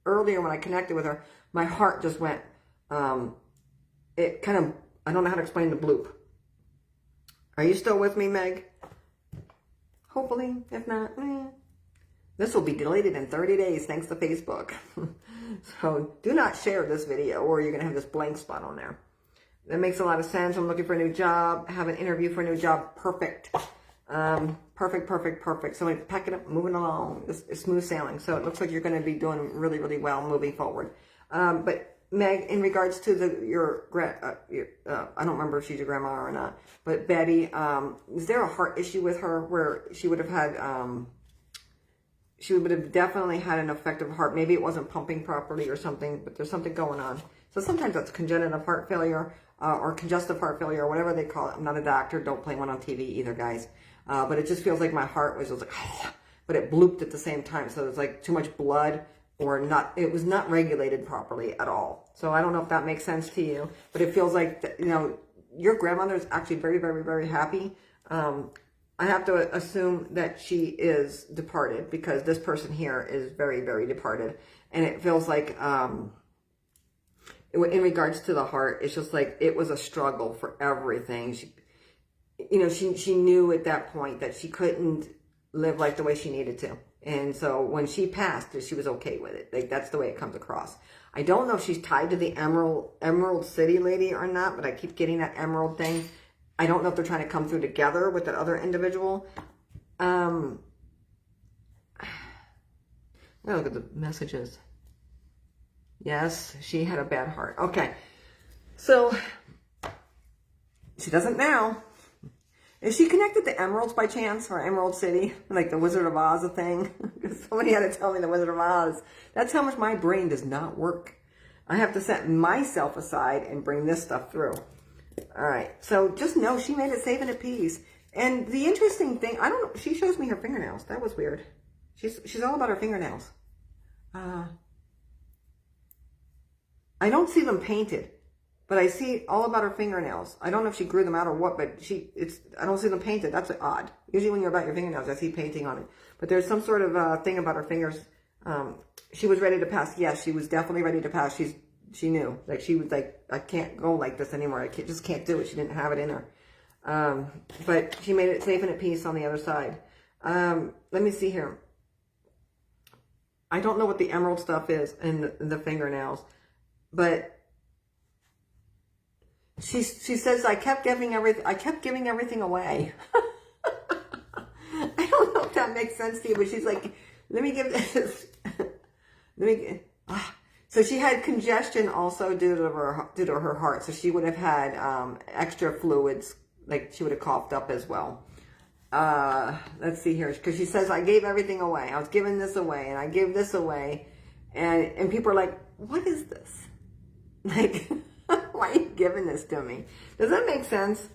earlier when I connected with her, my heart just went, it kind of, I don't know how to explain the bloop. Are you still with me, Meg? Hopefully, if not, this will be deleted in 30 days thanks to Facebook. So do not share this video or you're going to have this blank spot on there. That makes a lot of sense. I'm looking for a new job, have an interview for a new job. Perfect. Perfect. So pack it up, moving along. It's smooth sailing. So it looks like you're going to be doing really, really well moving forward. But Meg, in regards to I don't remember if she's your grandma or not, but Betty, is there a heart issue with her where she would have had, she would have definitely had an effective heart. Maybe it wasn't pumping properly or something, but there's something going on. So sometimes that's congenital heart failure or congestive heart failure or whatever they call it. I'm not a doctor. Don't play one on TV either, guys. But it just feels like my heart was like, but it blooped at the same time. So it was like too much blood or not. It was not regulated properly at all. So I don't know if that makes sense to you, but it feels like, your grandmother is actually very, very, very happy. I have to assume that she is departed because this person here is very, very departed. And it feels like, in regards to the heart, it's just like it was a struggle for everything. She knew at that point that she couldn't live like the way she needed to. And so when she passed, she was okay with it. Like that's the way it comes across. I don't know if she's tied to the Emerald City lady or not, but I keep getting that emerald thing. I don't know if they're trying to come through together with that other individual. Look at the messages. Yes, she had a bad heart. Okay. So, she doesn't now. Is she connected to emeralds by chance or Emerald City? Like the Wizard of Oz a thing? Somebody had to tell me the Wizard of Oz. That's how much my brain does not work. I have to set myself aside and bring this stuff through. All right. So just know she made it safe and at peace. And the interesting thing, I don't know, she shows me her fingernails. That was weird. She's all about her fingernails. I don't see them painted, but I see all about her fingernails. I don't know if she grew them out or what, but I don't see them painted. That's odd. Usually when you're about your fingernails, I see painting on it. But there's some sort of thing about her fingers. She was ready to pass. Yes, she was definitely ready to pass. She knew. Like she was like, I can't go like this anymore. I just can't do it. She didn't have it in her. But she made it safe and at peace on the other side. Let me see here. I don't know what the emerald stuff is in the fingernails. But she says I kept giving everything away. I don't know if that makes sense to you, but she's like, let me give this. So she had congestion also due to her heart. So she would have had extra fluids, like she would have coughed up as well. Let's see here, because she says I gave everything away. I was giving this away, and I gave this away, and people are like, what is this? Like, why are you giving this to me? Does that make sense?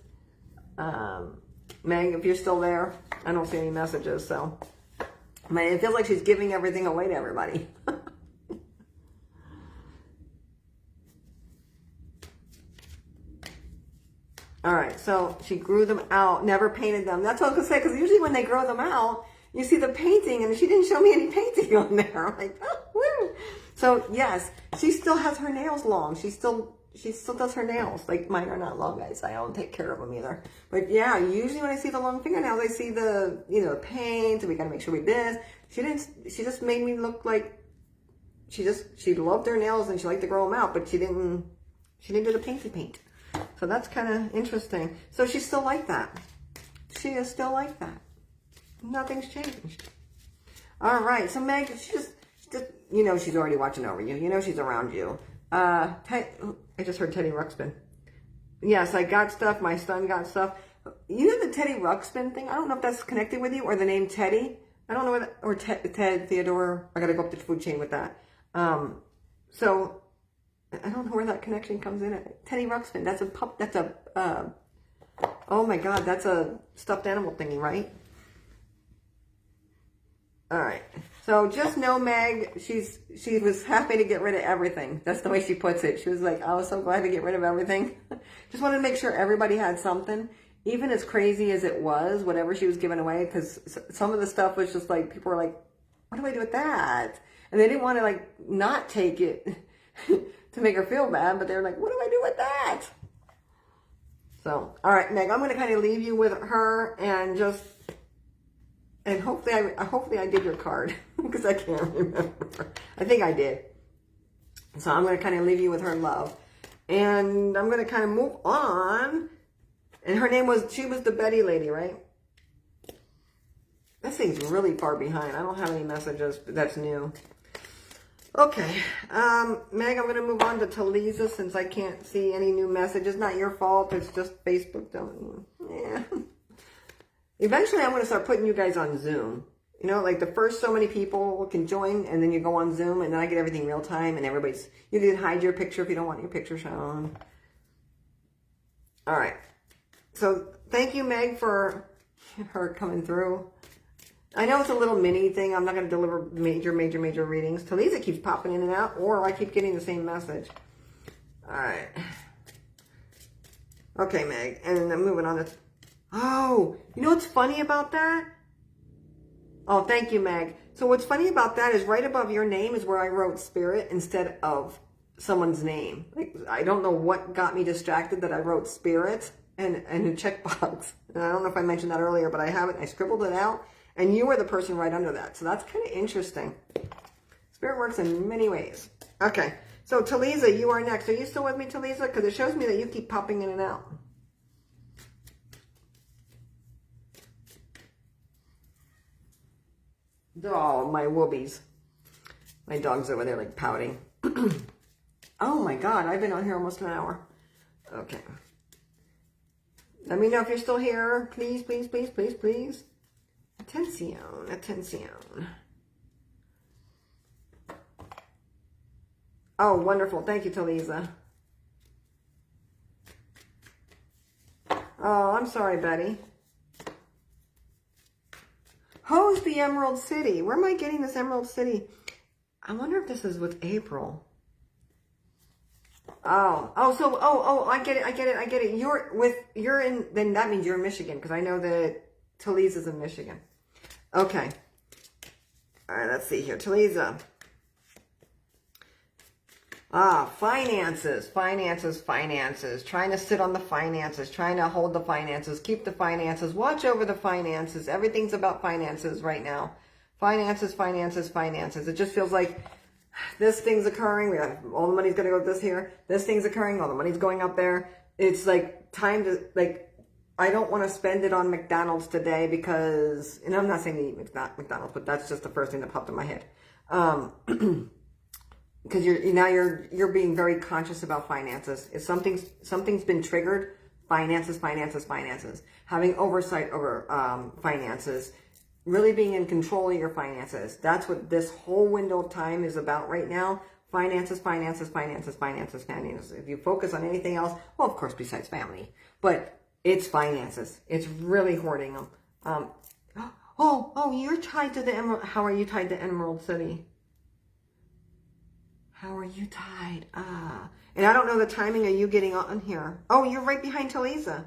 Meg, if you're still there, I don't see any messages, so. I mean, it feels like she's giving everything away to everybody. All right, so she grew them out, never painted them. That's what I was going to say, because usually when they grow them out, you see the painting, and she didn't show me any painting on there. I'm like, oh, woo. So yes, she still has her nails long. She still does her nails. Like mine are not long, guys. I don't take care of them either. But yeah, usually when I see the long fingernails, I see the paint. And we gotta make sure we this. She just made me look like she loved her nails and she liked to grow them out, but she didn't do the paint. So that's kind of interesting. So she's still like that. She is still like that. Nothing's changed. All right. So Meg, she's already watching over you. She's around you. I just heard Teddy Ruxpin. Yes, I got stuff. My son got stuff. You know the Teddy Ruxpin thing? I don't know if that's connected with you or the name Teddy. I don't know what, or Ted, Theodore. I got to go up the food chain with that. So I don't know where that connection comes in. Teddy Ruxpin. That's a pup. That's a, oh my God, that's a stuffed animal thingy, right? All right. So just know, Meg, she was happy to get rid of everything. That's the way she puts it. She was like, I was so glad to get rid of everything. Just wanted to make sure everybody had something. Even as crazy as it was, whatever she was giving away, because some of the stuff was just like, people were like, what do I do with that? And they didn't want to like not take it to make her feel bad, but they were like, what do I do with that? So, all right, Meg, I'm going to kind of leave you with her and just, and hopefully I did your card because I can't remember. I think I did. So I'm going to kind of leave you with her love. And I'm going to kind of move on. And her name was, she was the Betty lady, right? This thing's really far behind. I don't have any messages, but that's new. Okay. Meg, I'm going to move on to Talisa since I can't see any new messages. Not your fault. It's just Facebook. Yeah. Eventually, I'm going to start putting you guys on Zoom. You know, like the first so many people can join, and then you go on Zoom, and then I get everything real time, and everybody's, you can hide your picture if you don't want your picture shown. All right. So thank you, Meg, for her coming through. I know it's a little mini thing. I'm not going to deliver major readings. Talisa keeps popping in and out, or I keep getting the same message. All right. Okay, Meg. And I'm moving on to... Oh, you know what's funny about that? Oh, thank you, Meg. So what's funny about that is right above your name is where I wrote Spirit instead of someone's name. Like, I don't know what got me distracted that I wrote Spirit and a checkbox. And I don't know if I mentioned that earlier, but I haven't. I scribbled it out, and you were the person right under that. So that's kind of interesting. Spirit works in many ways. Okay, so Talisa, you are next. Are you still with me, Talisa? Because it shows me that you keep popping in and out. Oh, my whoobies. My dog's over there like pouting. Oh my God, I've been on here almost an hour. Okay. Let me know if you're still here. Please, please, please, please, please. Atención, atención. Oh, wonderful. Thank you, Talisa. Oh, I'm sorry, Betty. Who's the Emerald City? Where am I getting this Emerald City? I wonder if this is with April. Oh, I get it. You're in, then that means you're in Michigan, because I know that Talisa's in Michigan. Okay. All right, let's see here. Talisa. Finances. Trying to sit on the finances, trying to hold the finances, keep the finances, watch over the finances. Everything's about finances right now. Finances. It just feels like this thing's occurring. We have all the money's going to go this here. This thing's occurring. All the money's going up there. It's like time to, like, I don't want to spend it on McDonald's today because, and I'm not saying to eat McDonald's, but that's just the first thing that popped in my head. Because you're being very conscious about finances. If something's been triggered, finances. Having oversight over finances. Really being in control of your finances. That's what this whole window of time is about right now. Finances. If you focus on anything else, well, of course, besides family, but it's finances. It's really hoarding them. You're tied to the Emerald. How are you tied to Emerald City? How are you tied? And I don't know the timing of you getting on here. Oh, you're right behind Talisa.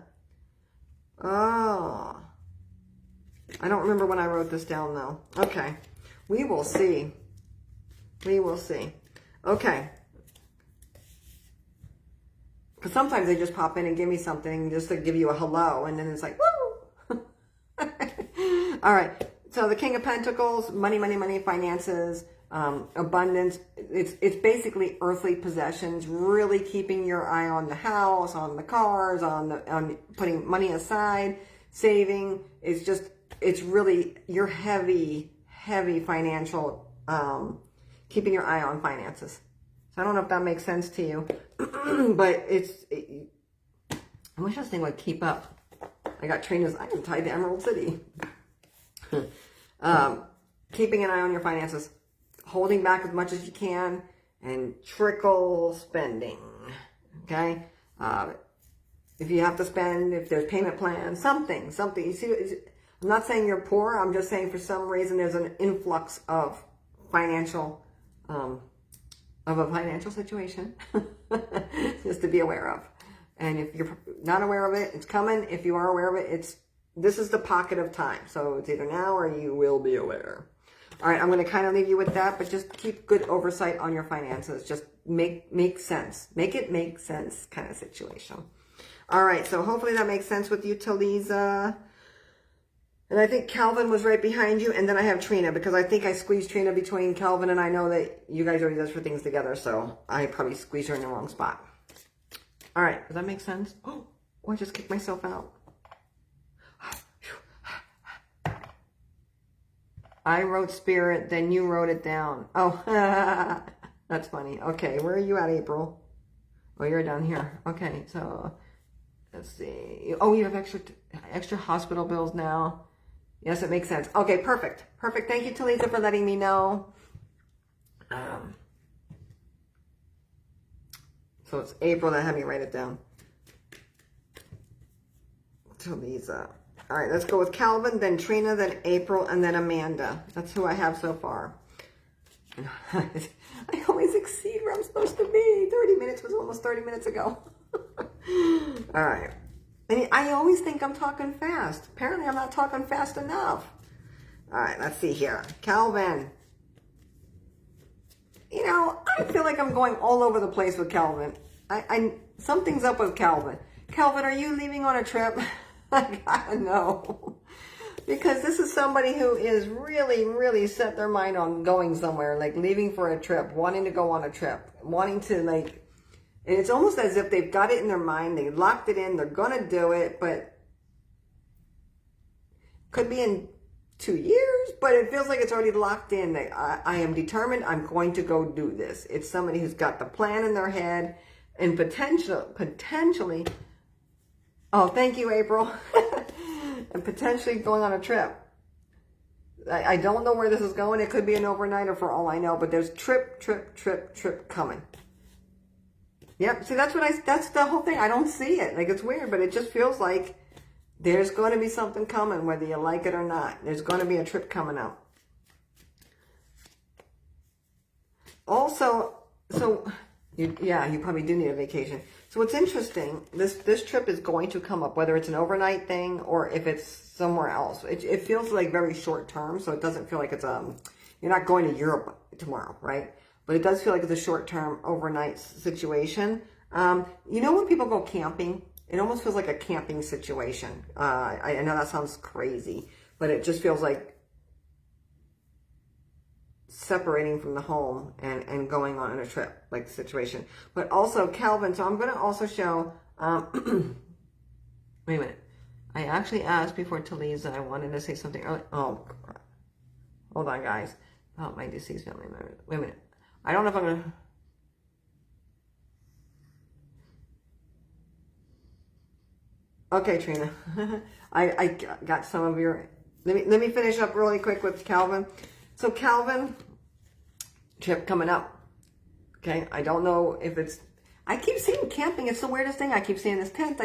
Oh. I don't remember when I wrote this down, though. Okay. We will see. Okay. Because sometimes they just pop in and give me something just to give you a hello, and then it's like, woo! All right. So the King of Pentacles, money, finances, abundance. It's basically earthly possessions, really keeping your eye on the house, on the cars, on putting money aside, saving. It's really your heavy financial, keeping your eye on finances. So I don't know if that makes sense to you, but I wish this thing would keep up. I got trainers. I am tied to Emerald City. Keeping an eye on your finances, holding back as much as you can, and trickle spending. Okay. If you have to spend, if there's payment plans, something. You see, I'm not saying you're poor. I'm just saying for some reason there's an influx of financial, of a financial situation, just to be aware of. And if you're not aware of it, it's coming. If you are aware of it, this is the pocket of time. So it's either now or you will be aware. All right, I'm going to kind of leave you with that, but just keep good oversight on your finances. Just make sense. Make it make sense kind of situation. All right, so hopefully that makes sense with you, Talisa. And I think Calvin was right behind you. And then I have Trina, because I think I squeezed Trina between Calvin, and I know that you guys already does for things together. So I probably squeezed her in the wrong spot. All right, does that make sense? Oh, I just kicked myself out. I wrote spirit, then you wrote it down. Oh, that's funny. Okay, where are you at, April? Oh, you're down here. Okay, so let's see. Oh, you have extra hospital bills now. Yes, it makes sense. Okay, perfect. Perfect. Thank you, Talisa, for letting me know. So it's April that had me write it down. Talisa. All right, let's go with Calvin, then Trina, then April, and then Amanda. That's who I have so far. I always exceed where I'm supposed to be. 30 minutes was almost 30 minutes ago. All right. And I always think I'm talking fast. Apparently, I'm not talking fast enough. All right, let's see here. Calvin. You know, I feel like I'm going all over the place with Calvin. Something's up with Calvin. Calvin, are you leaving on a trip? I gotta know. Because this is somebody who is really, really set their mind on going somewhere, like leaving for a trip, wanting to go on a trip, wanting to like, and it's almost as if they've got it in their mind, they locked it in, they're gonna do it, but could be in 2 years, but it feels like it's already locked in. I am determined, I'm going to go do this. It's somebody who's got the plan in their head and potentially, oh, thank you, April. And potentially going on a trip. I don't know where this is going. It could be an overnighter for all I know, but there's trip coming. Yep. See, that's the whole thing. I don't see it. Like, it's weird, but it just feels like there's going to be something coming, whether you like it or not. There's going to be a trip coming up. Also, you probably do need a vacation. So what's interesting, this trip is going to come up, whether it's an overnight thing or if it's somewhere else. It feels like very short term, so it doesn't feel like it's you're not going to Europe tomorrow, right? But it does feel like it's a short term overnight situation. You know when people go camping, it almost feels like a camping situation. I know that sounds crazy, but it just feels like separating from the home and going on a trip, like situation. But also Calvin, so I'm going to also show, wait a minute. I actually asked before Talisa, I wanted to say something earlier. Oh, hold on, guys. About my deceased family member. Wait a minute. I don't know if I'm going to... Okay, Trina. I got some of your... Let me finish up really quick with Calvin. So Calvin, trip coming up. Okay, I don't know if it's... I keep seeing camping. It's the weirdest thing. I keep seeing this tent.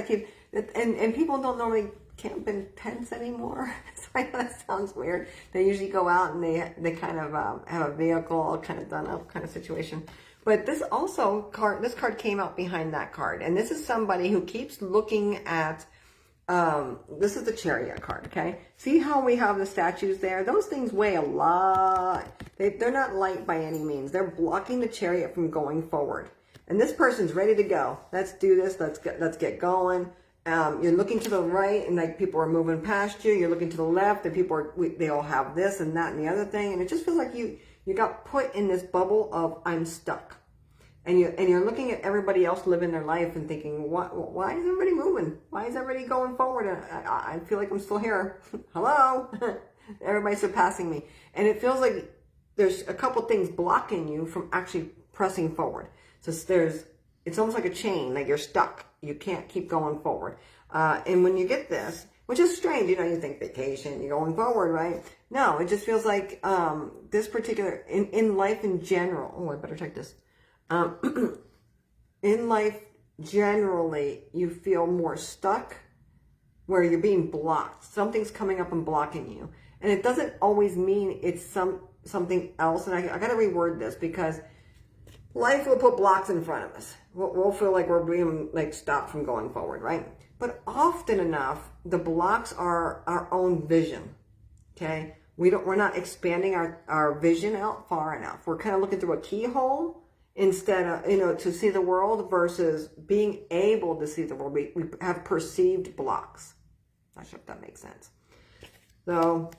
And people don't normally camp in tents anymore. So I know that sounds weird. They usually go out and they kind of have a vehicle all kind of done up kind of situation. But this card came out behind that card. And this is somebody who keeps looking at... this is the Chariot card, okay? See how we have the statues there? Those things weigh a lot. They're not light by any means. They're blocking the Chariot from going forward. And this person's ready to go. Let's do this. Let's get going. You're looking to the right, and like people are moving past you. You're looking to the left, and they all have this and that and the other thing. And it just feels like you got put in this bubble of I'm stuck. And you're looking at everybody else living their life and thinking, why is everybody moving? Why is everybody going forward? And I feel like I'm still here. Hello? Everybody's surpassing me. And it feels like there's a couple things blocking you from actually pressing forward. So it's almost like a chain, like you're stuck. You can't keep going forward. And when you get this, which is strange, you think vacation, you're going forward, right? No, it just feels like this particular, in life in general, oh, I better check this. In life, generally, you feel more stuck where you're being blocked. Something's coming up and blocking you. And it doesn't always mean it's something else. And I got to reword this because life will put blocks in front of us. We'll feel like we're being like stopped from going forward, right? But often enough, the blocks are our own vision. Okay, we're not expanding our vision out far enough. We're kind of looking through a keyhole instead of, to see the world versus being able to see the world. We have perceived blocks. Not sure if that makes sense. So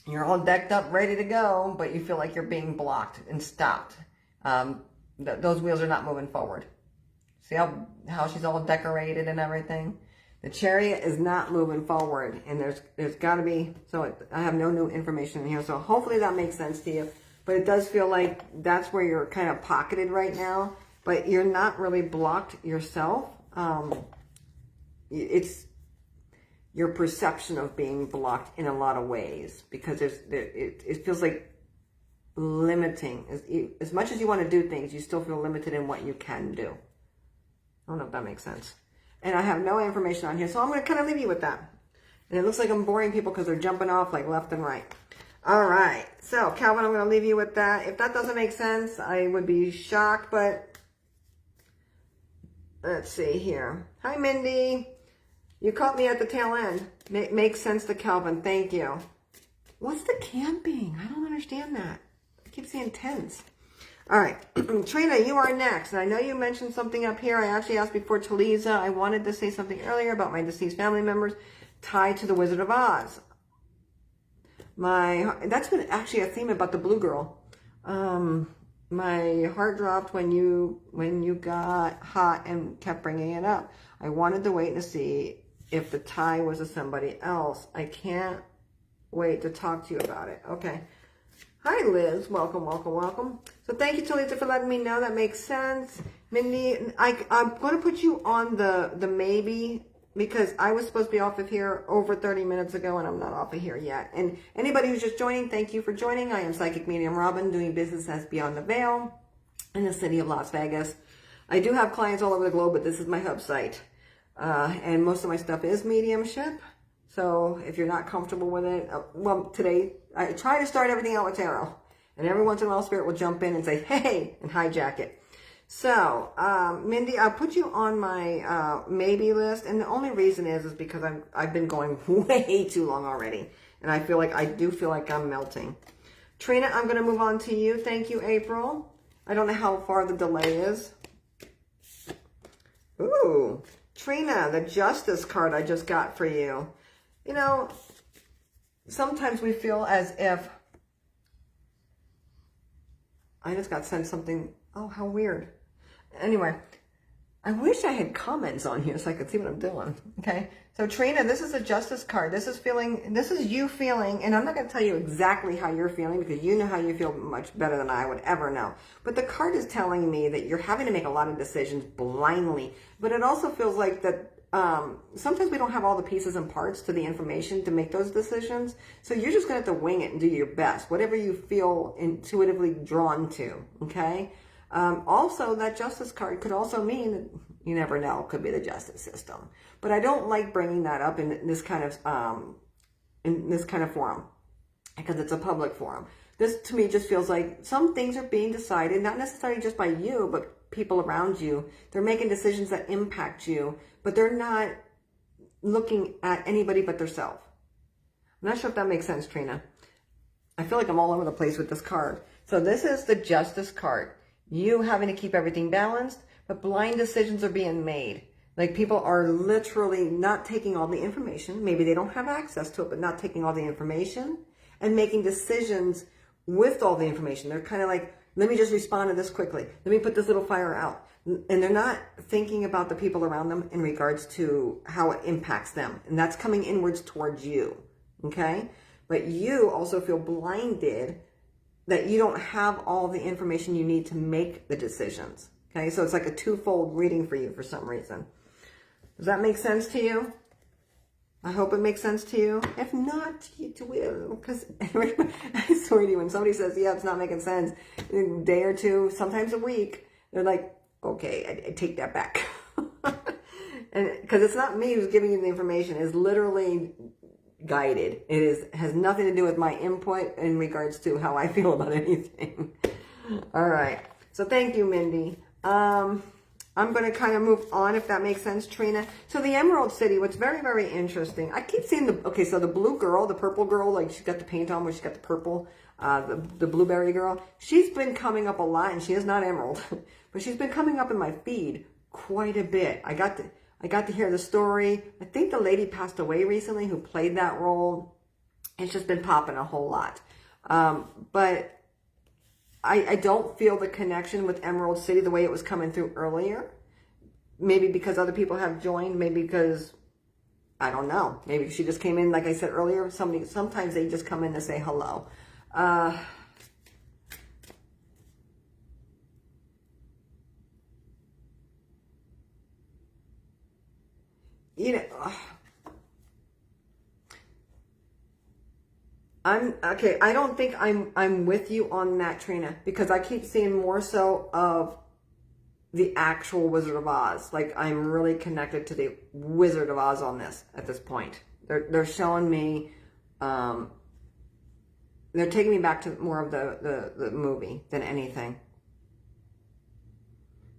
you're all decked up, ready to go, but you feel like you're being blocked and stopped. Those wheels are not moving forward. See how she's all decorated and everything? The chariot is not moving forward, and there's got to be, so I have no new information in here, so hopefully that makes sense to you. But it does feel like that's where you're kind of pocketed right now, but you're not really blocked yourself. It's your perception of being blocked in a lot of ways, because it feels like limiting. As much as you want to do things, you still feel limited in what you can do. I don't know if that makes sense. And I have no information on here, so I'm going to kind of leave you with that. And it looks like I'm boring people because they're jumping off like left and right. All right. So, Calvin, I'm going to leave you with that. If that doesn't make sense, I would be shocked, but let's see here. Hi, Mindy. You caught me at the tail end. Makes sense to Calvin. Thank you. What's the camping? I don't understand that. I keep seeing tents. All right, Trina, you are next. And I know you mentioned something up here. I actually asked before Taliza. I wanted to say something earlier about my deceased family members tied to the Wizard of Oz. That's been actually a theme about the blue girl. My heart dropped when you got hot and kept bringing it up. I wanted to wait to see if the tie was to somebody else. I can't wait to talk to you about it. Okay. Hi, Liz. Welcome, welcome, welcome. So thank you, Talita, for letting me know. That makes sense. Mindy, I'm going to put you on the maybe, because I was supposed to be off of here over 30 minutes ago, and I'm not off of here yet. And anybody who's just joining, thank you for joining. I am Psychic Medium Robin, doing business as Beyond the Veil in the city of Las Vegas. I do have clients all over the globe, but this is my hub site. And most of my stuff is mediumship. So if you're not comfortable with it, well, today I try to start everything out with tarot, and every once in a while Spirit will jump in and say, hey, and hijack it. So, Mindy, I'll put you on my maybe list, and the only reason is because I've been going way too long already, and I feel like I'm melting. Trina, I'm going to move on to you. Thank you, April. I don't know how far the delay is. Ooh, Trina, the Justice card I just got for you. Sometimes we feel as if I just got sent something. Oh, how weird. Anyway, I wish I had comments on here so I could see what I'm doing. Okay. So Trina, this is a Justice card. This is you feeling, and I'm not going to tell you exactly how you're feeling because you know how you feel much better than I would ever know. But the card is telling me that you're having to make a lot of decisions blindly, but it also feels like that sometimes we don't have all the pieces and parts to the information to make those decisions. So you're just going to have to wing it and do your best, whatever you feel intuitively drawn to. Okay. Also, that Justice card could also mean, you never know, it could be the justice system. But I don't like bringing that up in this kind of forum because it's a public forum. This to me just feels like some things are being decided, not necessarily just by you, but people around you. They're making decisions that impact you, but they're not looking at anybody but themselves. I'm not sure if that makes sense, Trina. I feel like I'm all over the place with this card. So this is the Justice card. You having to keep everything balanced, but blind decisions are being made. Like people are literally not taking all the information. Maybe they don't have access to it, but not taking all the information and making decisions with all the information. They're kind of like, let me just respond to this quickly. Let me put this little fire out. And they're not thinking about the people around them in regards to how it impacts them. And that's coming inwards towards you. Okay? But you also feel blinded that you don't have all the information you need to make the decisions. Okay? So it's like a twofold reading for you for some reason. Does that make sense to you? I hope it makes sense to you. If not, it will. Because I swear to you, when somebody says, yeah, it's not making sense, in a day or two, sometimes a week, they're like, okay, I take that back. And because it's not me who's giving you the information. It's literally guided. Has nothing to do with my input in regards to how I feel about anything. All right. So thank you, Mindy. I'm going to kind of move on, if that makes sense, Trina. So the Emerald City, what's very, very interesting. I keep seeing okay, so the blue girl, the purple girl, like she's got the paint on where she's got the purple, the blueberry girl. She's been coming up a lot, and she is not Emerald, but she's been coming up in my feed quite a bit. I got to hear the story. I think the lady passed away recently who played that role. It's just been popping a whole lot. But I don't feel the connection with Emerald City the way it was coming through earlier. Maybe because other people have joined. Maybe because, I don't know. Maybe she just came in, like I said earlier. Sometimes they just come in to say hello. You know, okay. I don't think I'm with you on that, Trina, because I keep seeing more so of the actual Wizard of Oz. Like, I'm really connected to the Wizard of Oz on this at this point. They're showing me, they're taking me back to more of the movie than anything.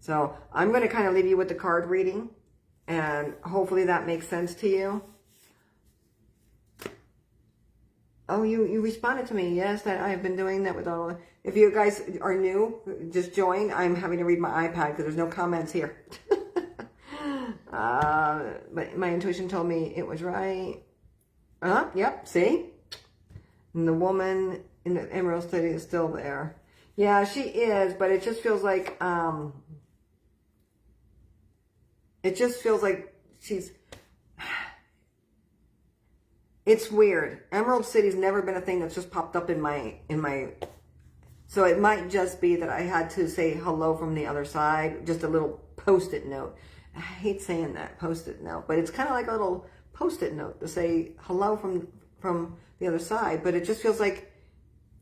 So I'm going to kind of leave you with the card reading, and hopefully that makes sense to you. Oh, you responded to me. Yes, that I've been doing that with all. If you guys are new, just joined. I'm having to read my iPad because there's no comments here. But my intuition told me it was right. Yep, see? And the woman in the Emerald City is still there. Yeah, she is, but it just feels like, she's, it's weird. Emerald City's never been a thing that's just popped up in my, so it might just be that I had to say hello from the other side, just a little post-it note. I hate saying that, post-it note, but it's kind of like a little post-it note to say hello from the other side, but it just feels like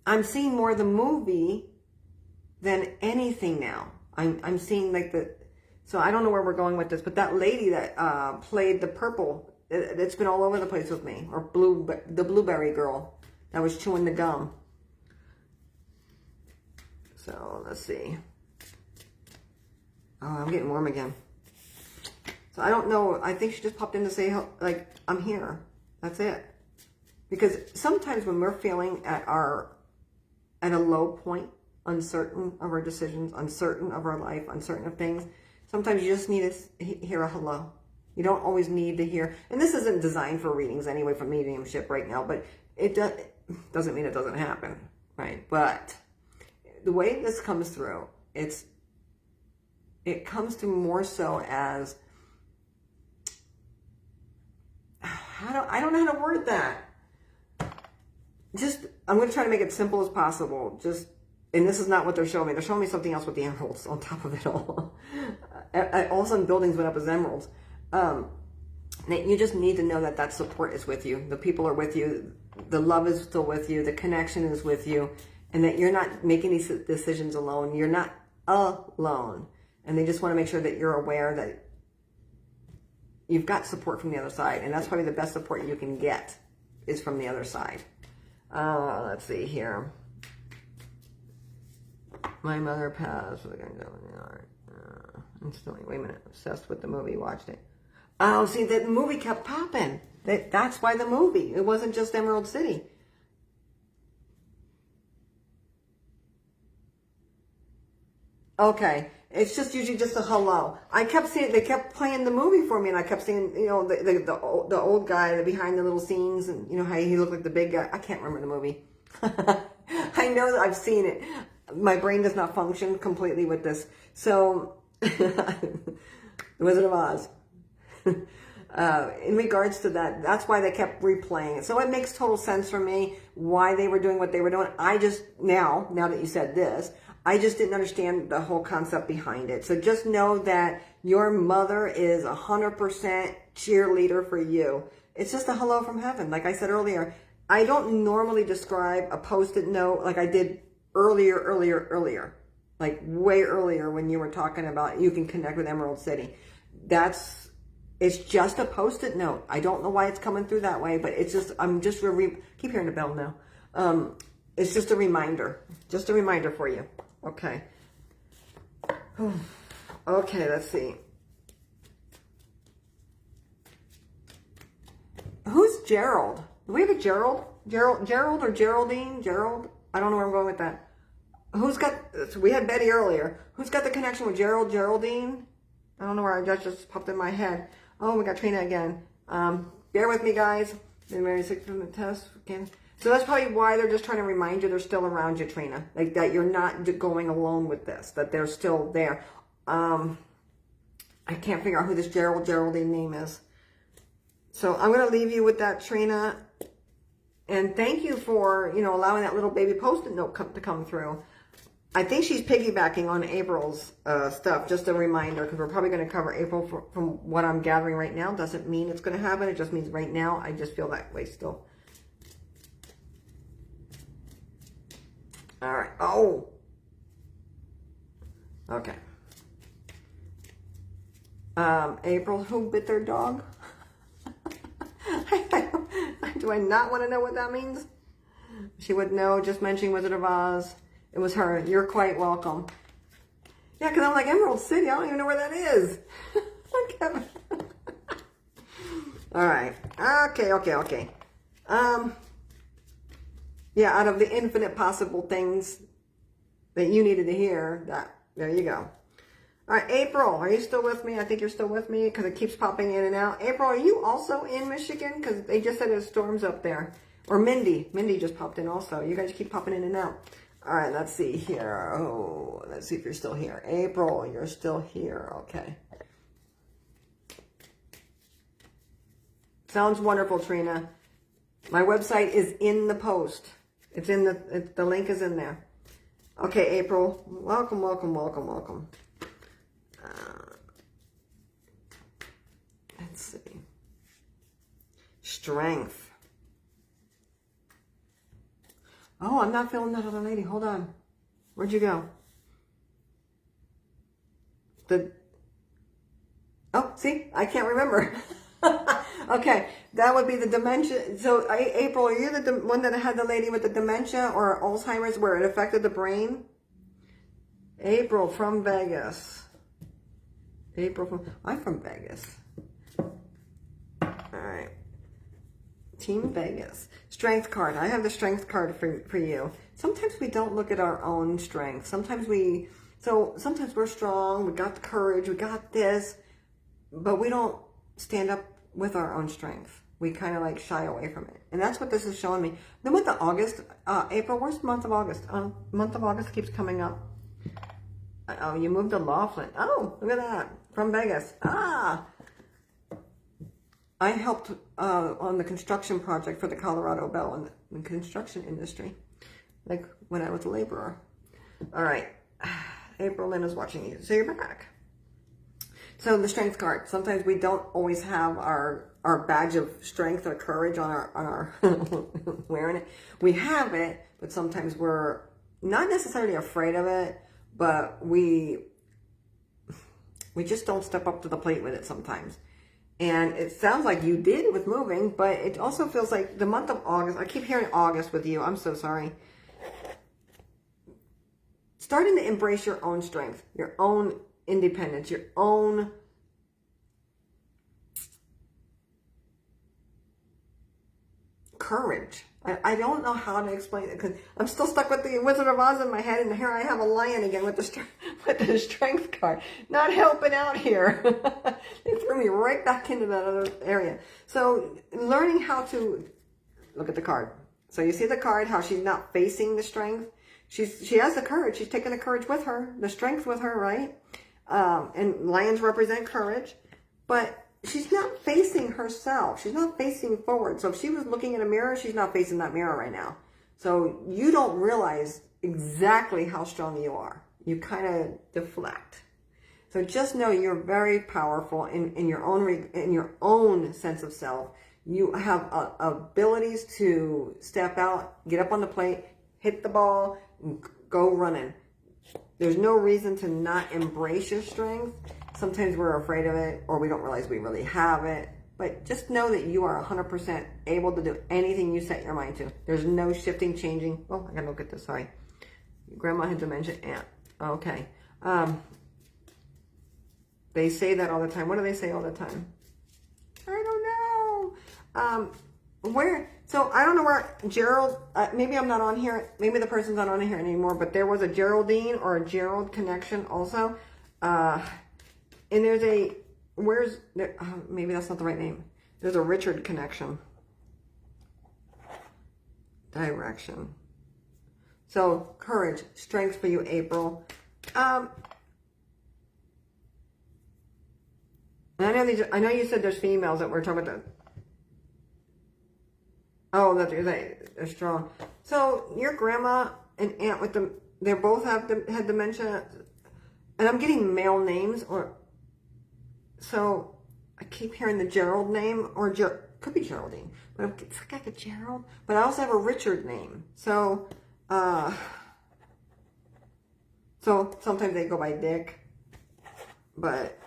I'm seeing more of the movie than anything now. I'm seeing like so I don't know where we're going with this, but that lady that played the purple, it's been all over the place with me, or the blueberry girl that was chewing the gum. So let's see. Oh, I'm getting warm again. So I don't know. I think she just popped in to say, like, I'm here. That's it. Because sometimes when we're feeling at a low point, uncertain of our decisions, uncertain of our life, uncertain of things, sometimes you just need to hear a hello. You don't always need to hear, and this isn't designed for readings anyway for mediumship right now, but it doesn't mean it doesn't happen, right? But the way this comes through, it comes through more so as, I don't know how to word that. I'm going to try to make it simple as possible. And this is not what they're showing me. They're showing me something else with the emeralds on top of it all. All of a sudden, buildings went up as emeralds. You just need to know that support is with you. The people are with you. The love is still with you. The connection is with you. And that you're not making these decisions alone. You're not alone. And they just want to make sure that you're aware that you've got support from the other side. And that's probably the best support you can get is from the other side. Let's see here. My mother passed. Instantly. Wait a minute. Obsessed with the movie. Watched it. Oh, see, the movie kept popping. That's why the movie. It wasn't just Emerald City. Okay. It's just usually just a hello. I kept seeing, they kept playing the movie for me, and I kept seeing, the old guy behind the little scenes, and you know how he looked like the big guy. I can't remember the movie. I know that I've seen it. My brain does not function completely with this. So, The Wizard of Oz. In regards to that, that's why they kept replaying it. So it makes total sense for me why they were doing what they were doing. I just, now that you said this, I just didn't understand the whole concept behind it. So just know that your mother is 100% cheerleader for you. It's just a hello from heaven. Like I said earlier, I don't normally describe a post-it note like I did earlier. Like way earlier when you were talking about you can connect with Emerald City. It's just a Post-it note. I don't know why it's coming through that way, but it's just, keep hearing the bell now. It's just a reminder. Just a reminder for you. Okay. Okay, let's see. Who's Gerald? Do we have a Gerald? Gerald or Geraldine? Gerald? I don't know where I'm going with that. Who's got, so we had Betty earlier. Who's got the connection with Geraldine? I don't know where that just popped in my head. Oh, we got Trina again. Bear with me, guys. Been married 6 from the test. Again. So that's probably why they're just trying to remind you they're still around you, Trina. Like that you're not going alone with this. That they're still there. I can't figure out who this Geraldine name is. So I'm going to leave you with that, Trina. And thank you for, allowing that little baby Post-it note to come through. I think she's piggybacking on April's stuff. Just a reminder, because we're probably going to cover April from what I'm gathering right now. Doesn't mean it's going to happen. It just means right now I just feel that way still. All right. Oh. Okay. April, who bit their dog? Do I not want to know what that means? She would know, just mentioning Wizard of Oz. It was her. You're quite welcome. Yeah, because I'm like, Emerald City, I don't even know where that is. All right. Okay. Yeah, out of the infinite possible things that you needed to hear, there you go. All right, April, are you still with me? I think you're still with me because it keeps popping in and out. April, are you also in Michigan? Because they just said there's storms up there. Or Mindy. Mindy just popped in also. You guys keep popping in and out. All right, let's see here. Oh, let's see if you're still here. April, you're still here. Okay. Sounds wonderful, Trina. My website is in the post. It's in the link is in there. Okay, April. Welcome. Let's see. Strength. Oh, I'm not feeling that other lady. Hold on. Where'd you go? Oh, see? I can't remember. Okay, that would be the dementia. So, April, are you the one that had the lady with the dementia or Alzheimer's where it affected the brain? April from Vegas. I'm from Vegas. All right. Team Vegas. Strength card. I have the strength card for you. Sometimes we don't look at our own strength. Sometimes we're strong. We got the courage. We got this. But we don't stand up with our own strength. We kind of like shy away from it. And that's what this is showing me. The month of August, April, where's the month of August? Month of August keeps coming up. Oh, you moved to Laughlin. Oh, look at that. From Vegas. Ah. I helped on the construction project for the Colorado Bell in the construction industry. Like when I was a laborer. All right. April Lynn is watching you. So you're back. So the strength card. Sometimes we don't always have our badge of strength or courage on our wearing it. We have it, but sometimes we're not necessarily afraid of it, but we just don't step up to the plate with it sometimes. And it sounds like you did with moving, but it also feels like the month of August, I keep hearing August with you. I'm so sorry. Starting to embrace your own strength, your own independence, your own courage. I don't know how to explain it because I'm still stuck with the Wizard of Oz in my head, and here I have a lion again with the strength card. Not helping out here. They threw me right back into that other area. So learning how to look at the card. So you see the card, how she's not facing the strength. She has the courage. She's taking the courage with her, the strength with her, right? And lions represent courage, but she's not facing herself. She's not facing forward. So if she was looking in a mirror, she's not facing that mirror right now. So you don't realize exactly how strong you are. You kind of deflect. So just know you're very powerful in your own sense of self. You have abilities to step out, get up on the plate, hit the ball, and go running. There's no reason to not embrace your strength. Sometimes we're afraid of it, or we don't realize we really have it. But just know that you are 100% able to do anything you set your mind to. There's no shifting, changing. Oh, I gotta look at this, sorry. Grandma had dementia, aunt. Okay. They say that all the time. What do they say all the time? I don't know. Where? So I don't know where Gerald, maybe I'm not on here. Maybe the person's not on here anymore, but there was a Geraldine or a Gerald connection also. And there's a, where's, there, maybe that's not the right name. There's a Richard connection. Direction. So courage, strength for you, April. I know you said there's females that we're talking about. Oh, that they're strong. So your grandma and aunt with them, they both had dementia, and I'm getting male names, or so I keep hearing the Gerald name, or could be Geraldine, but it's like a Gerald. But I also have a Richard name, so sometimes they go by Dick, but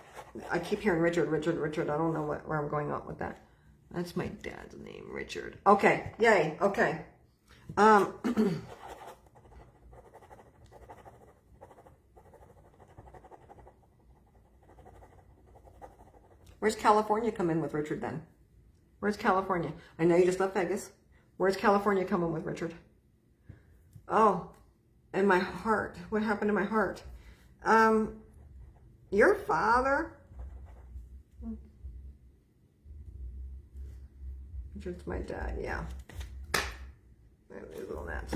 I keep hearing Richard. I don't know where I'm going on with that. That's my dad's name, Richard. Okay, yay, okay. Where's California come in with Richard then? Where's California? I know you just left Vegas. Where's California coming with Richard? Oh, and my heart. What happened to my heart? Your father... Richard's my dad, yeah. There's little gnats.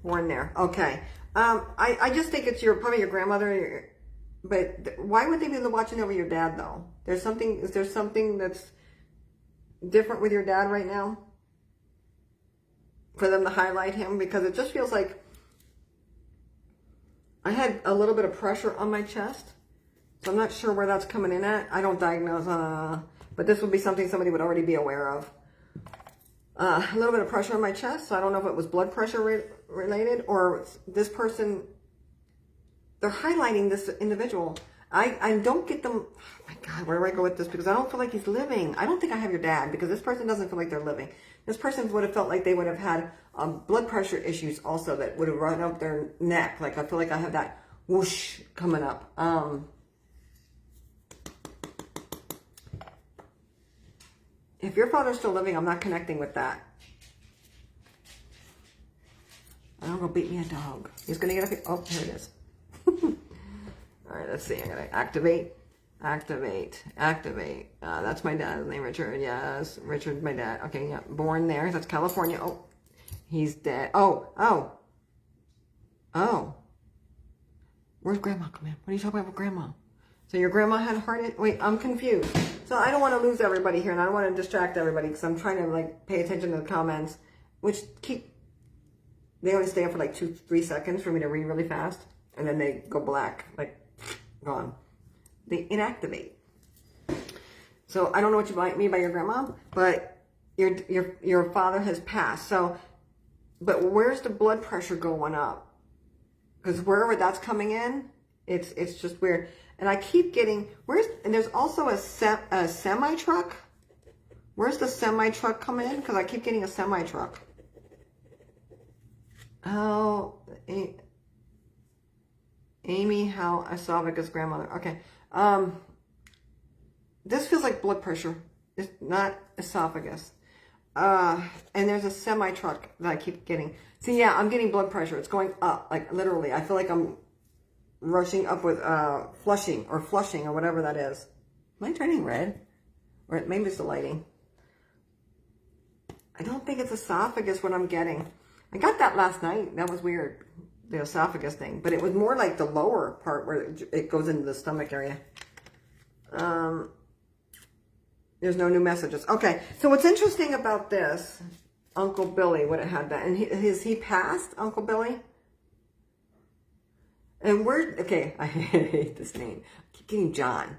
One there. Okay. I just think it's probably your grandmother, but why would they be watching over your dad though? Is there something that's different with your dad right now? For them to highlight him? Because it just feels like I had a little bit of pressure on my chest. So I'm not sure where that's coming in at. I don't diagnose, but this would be something somebody would already be aware of. A little bit of pressure on my chest. So I don't know if it was blood pressure related or this person, they're highlighting this individual. I don't get them. Oh my God, where do I go with this? Because I don't feel like he's living. I don't think I have your dad because this person doesn't feel like they're living. This person would have felt like they would have had blood pressure issues also that would have run up their neck. Like I feel like I have that whoosh coming up. If your father's still living, I'm not connecting with that. I don't go beat me a dog. He's going to get up. Oh, here it is. All right, let's see. I'm going to activate. That's my dad's name, Richard. Yes, Richard's my dad. Okay, yeah. Born there. That's California. Oh, he's dead. Oh. Where's grandma? Come in. What are you talking about with grandma? So your grandma had heart... Wait, I'm confused. So I don't want to lose everybody here, and I don't want to distract everybody because I'm trying to like pay attention to the comments, which they only stay up for like 2-3 seconds for me to read really fast, and then they go black, like gone. They inactivate. So I don't know what you mean by your grandma, but your father has passed. So, but where's the blood pressure going up? Because wherever that's coming in, it's just weird. And I keep getting, and there's also a semi-truck. Where's the semi-truck coming in? Because I keep getting a semi-truck. Oh, Amy Howe, esophagus grandmother. Okay. This feels like blood pressure. It's not esophagus. And there's a semi-truck that I keep getting. See, yeah, I'm getting blood pressure. It's going up, like literally. I feel like I'm rushing up with flushing or whatever that is. Am I turning red? Or maybe it's the lighting. I don't think it's esophagus what I'm getting. I got that last night. That was weird. The esophagus thing. But it was more like the lower part where it goes into the stomach area. There's no new messages. Okay. So what's interesting about this, Uncle Billy, what it had that. And he passed, Uncle Billy? And okay, I hate this name. I keep getting John.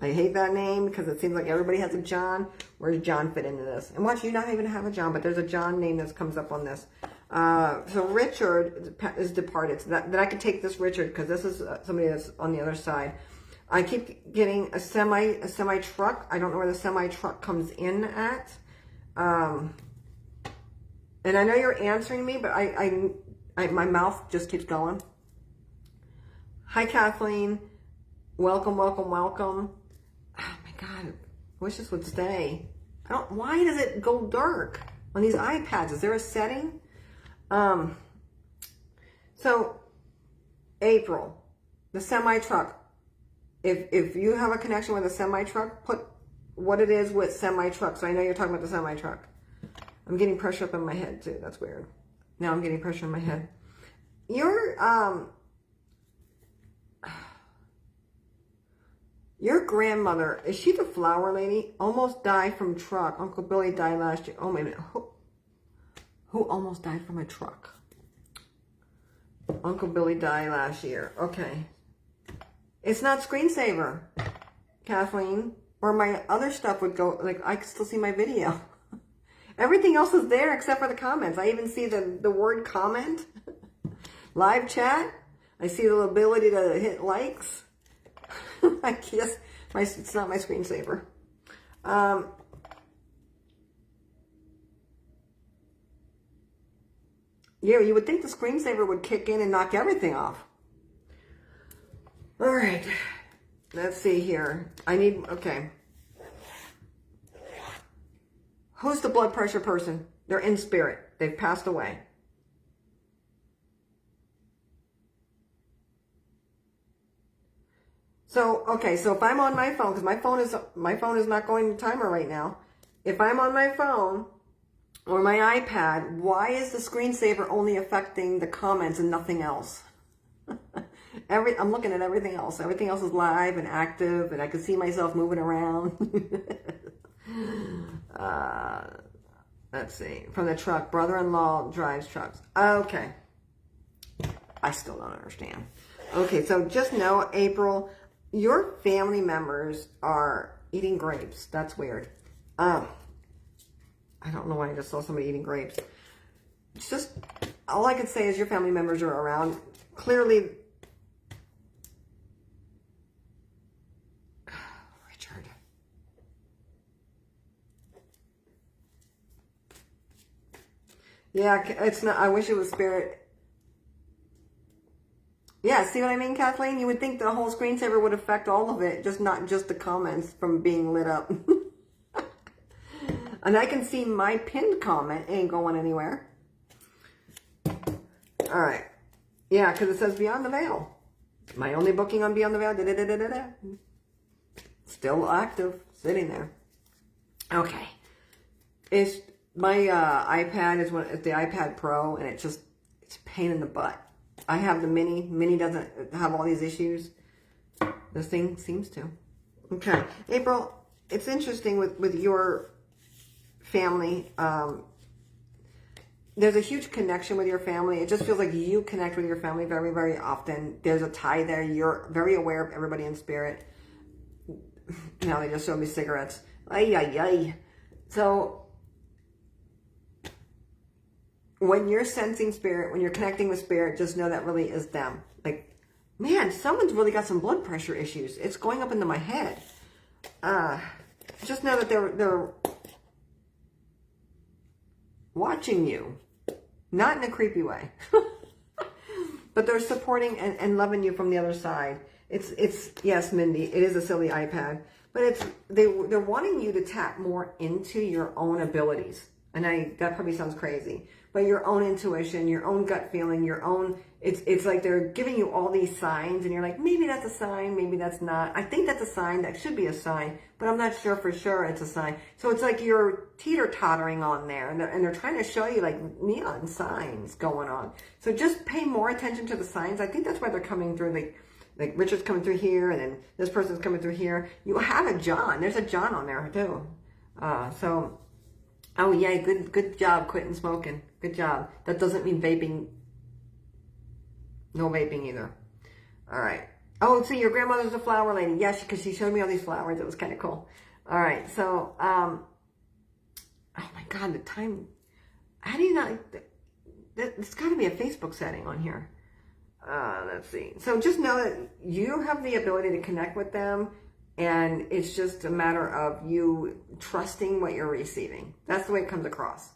I hate that name because it seems like everybody has a John. Where does John fit into this? And watch, you not even have a John, but there's a John name that comes up on this. So Richard is departed. So that I could take this Richard because this is somebody that's on the other side. I keep getting a semi truck. I don't know where the semi truck comes in at. And I know you're answering me, but my mouth just keeps going. Hi, Kathleen. Welcome, welcome, welcome. Oh my God, I wish this would stay. Why does it go dark on these iPads? Is there a setting? So April, the semi truck. If you have a connection with a semi truck, put what it is with semi truck. So I know you're talking about the semi truck. I'm getting pressure up in my head too. That's weird. Now I'm getting pressure in my head. Your grandmother, is she the flower lady? Almost died from truck. Uncle Billy died last year. Oh, wait a minute. Who almost died from a truck? Uncle Billy died last year. Okay. It's not screensaver, Kathleen. Or my other stuff would go, like, I could still see my video. Everything else is there except for the comments. I even see the word comment. Live chat. I see the ability to hit likes. I guess it's not my screensaver. Yeah, you would think the screensaver would kick in and knock everything off. All right. Let's see here. Okay. Who's the blood pressure person? They're in spirit. They've passed away. So, okay, so if I'm on my phone, because my phone is not going to timer right now. If I'm on my phone or my iPad, why is the screensaver only affecting the comments and nothing else? I'm looking at everything else. Everything else is live and active, and I can see myself moving around. Let's see. From the truck. Brother-in-law drives trucks. Okay. I still don't understand. Okay, so just know, April, your family members are eating grapes. That's weird. I don't know why I just saw somebody eating grapes. It's just, all I can say is your family members are around. Clearly, Richard. Yeah, it's not, I wish it was spirit. Yeah, see what I mean, Kathleen? You would think the whole screensaver would affect all of it, just not just the comments from being lit up. And I can see my pinned comment ain't going anywhere. All right. Yeah, because it says Beyond the Veil. My only booking on Beyond the Veil. Still active, sitting there. Okay. It's my iPad is the iPad Pro, and it's a pain in the butt. I have the Mini. Mini doesn't have all these issues. This thing seems to. Okay. April, it's interesting with your family. There's a huge connection with your family. It just feels like you connect with your family very, very often. There's a tie there. You're very aware of everybody in spirit. Now they just showed me cigarettes. Ay, ay, ay. So when you're sensing spirit, when you're connecting with spirit, just know that really is them. Like, man, someone's really got some blood pressure issues. It's going up into my head. Just know that they're watching you. Not in a creepy way. But they're supporting and loving you from the other side. It's yes, Mindy, it is a silly iPad. But they're wanting you to tap more into your own abilities. And that probably sounds crazy. But your own intuition, your own gut feeling, your own, it's like they're giving you all these signs and you're like, maybe that's a sign, maybe that's not. I think that's a sign, that should be a sign, but I'm not sure for sure it's a sign. So it's like you're teeter-tottering on there and they're trying to show you like neon signs going on. So just pay more attention to the signs. I think that's why they're coming through, like Richard's coming through here and then this person's coming through here. You have a John. There's a John on there too. So, oh yeah, good job quitting smoking. Good job. That doesn't mean vaping. No vaping either. All right. Oh, see, your grandmother's a flower lady. Yes, because she showed me all these flowers. It was kind of cool. All right. So, oh my God, the time. How do you not? There's got to be a Facebook setting on here. Let's see. So just know that you have the ability to connect with them, and it's just a matter of you trusting what you're receiving. That's the way it comes across.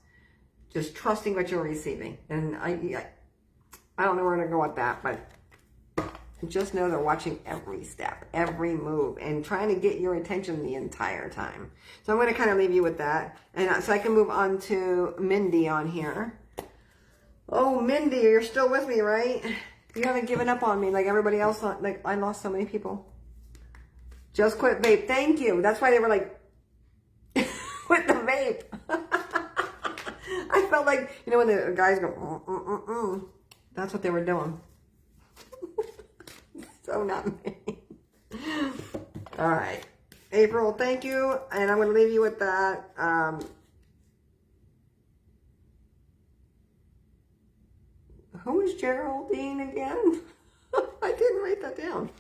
Just trusting what you're receiving. And I don't know where to go with that, but just know they're watching every step, every move, and trying to get your attention the entire time. So I'm going to kind of leave you with that. And so I can move on to Mindy on here. Oh, Mindy, you're still with me, right? You haven't given up on me like everybody else. Like, I lost so many people. Just quit vape. Thank you. That's why they were like, with the vape. I felt like, you know, when the guys go, that's what they were doing. So not me. All right. April, thank you. And I'm going to leave you with that. Who is Geraldine again? I didn't write that down.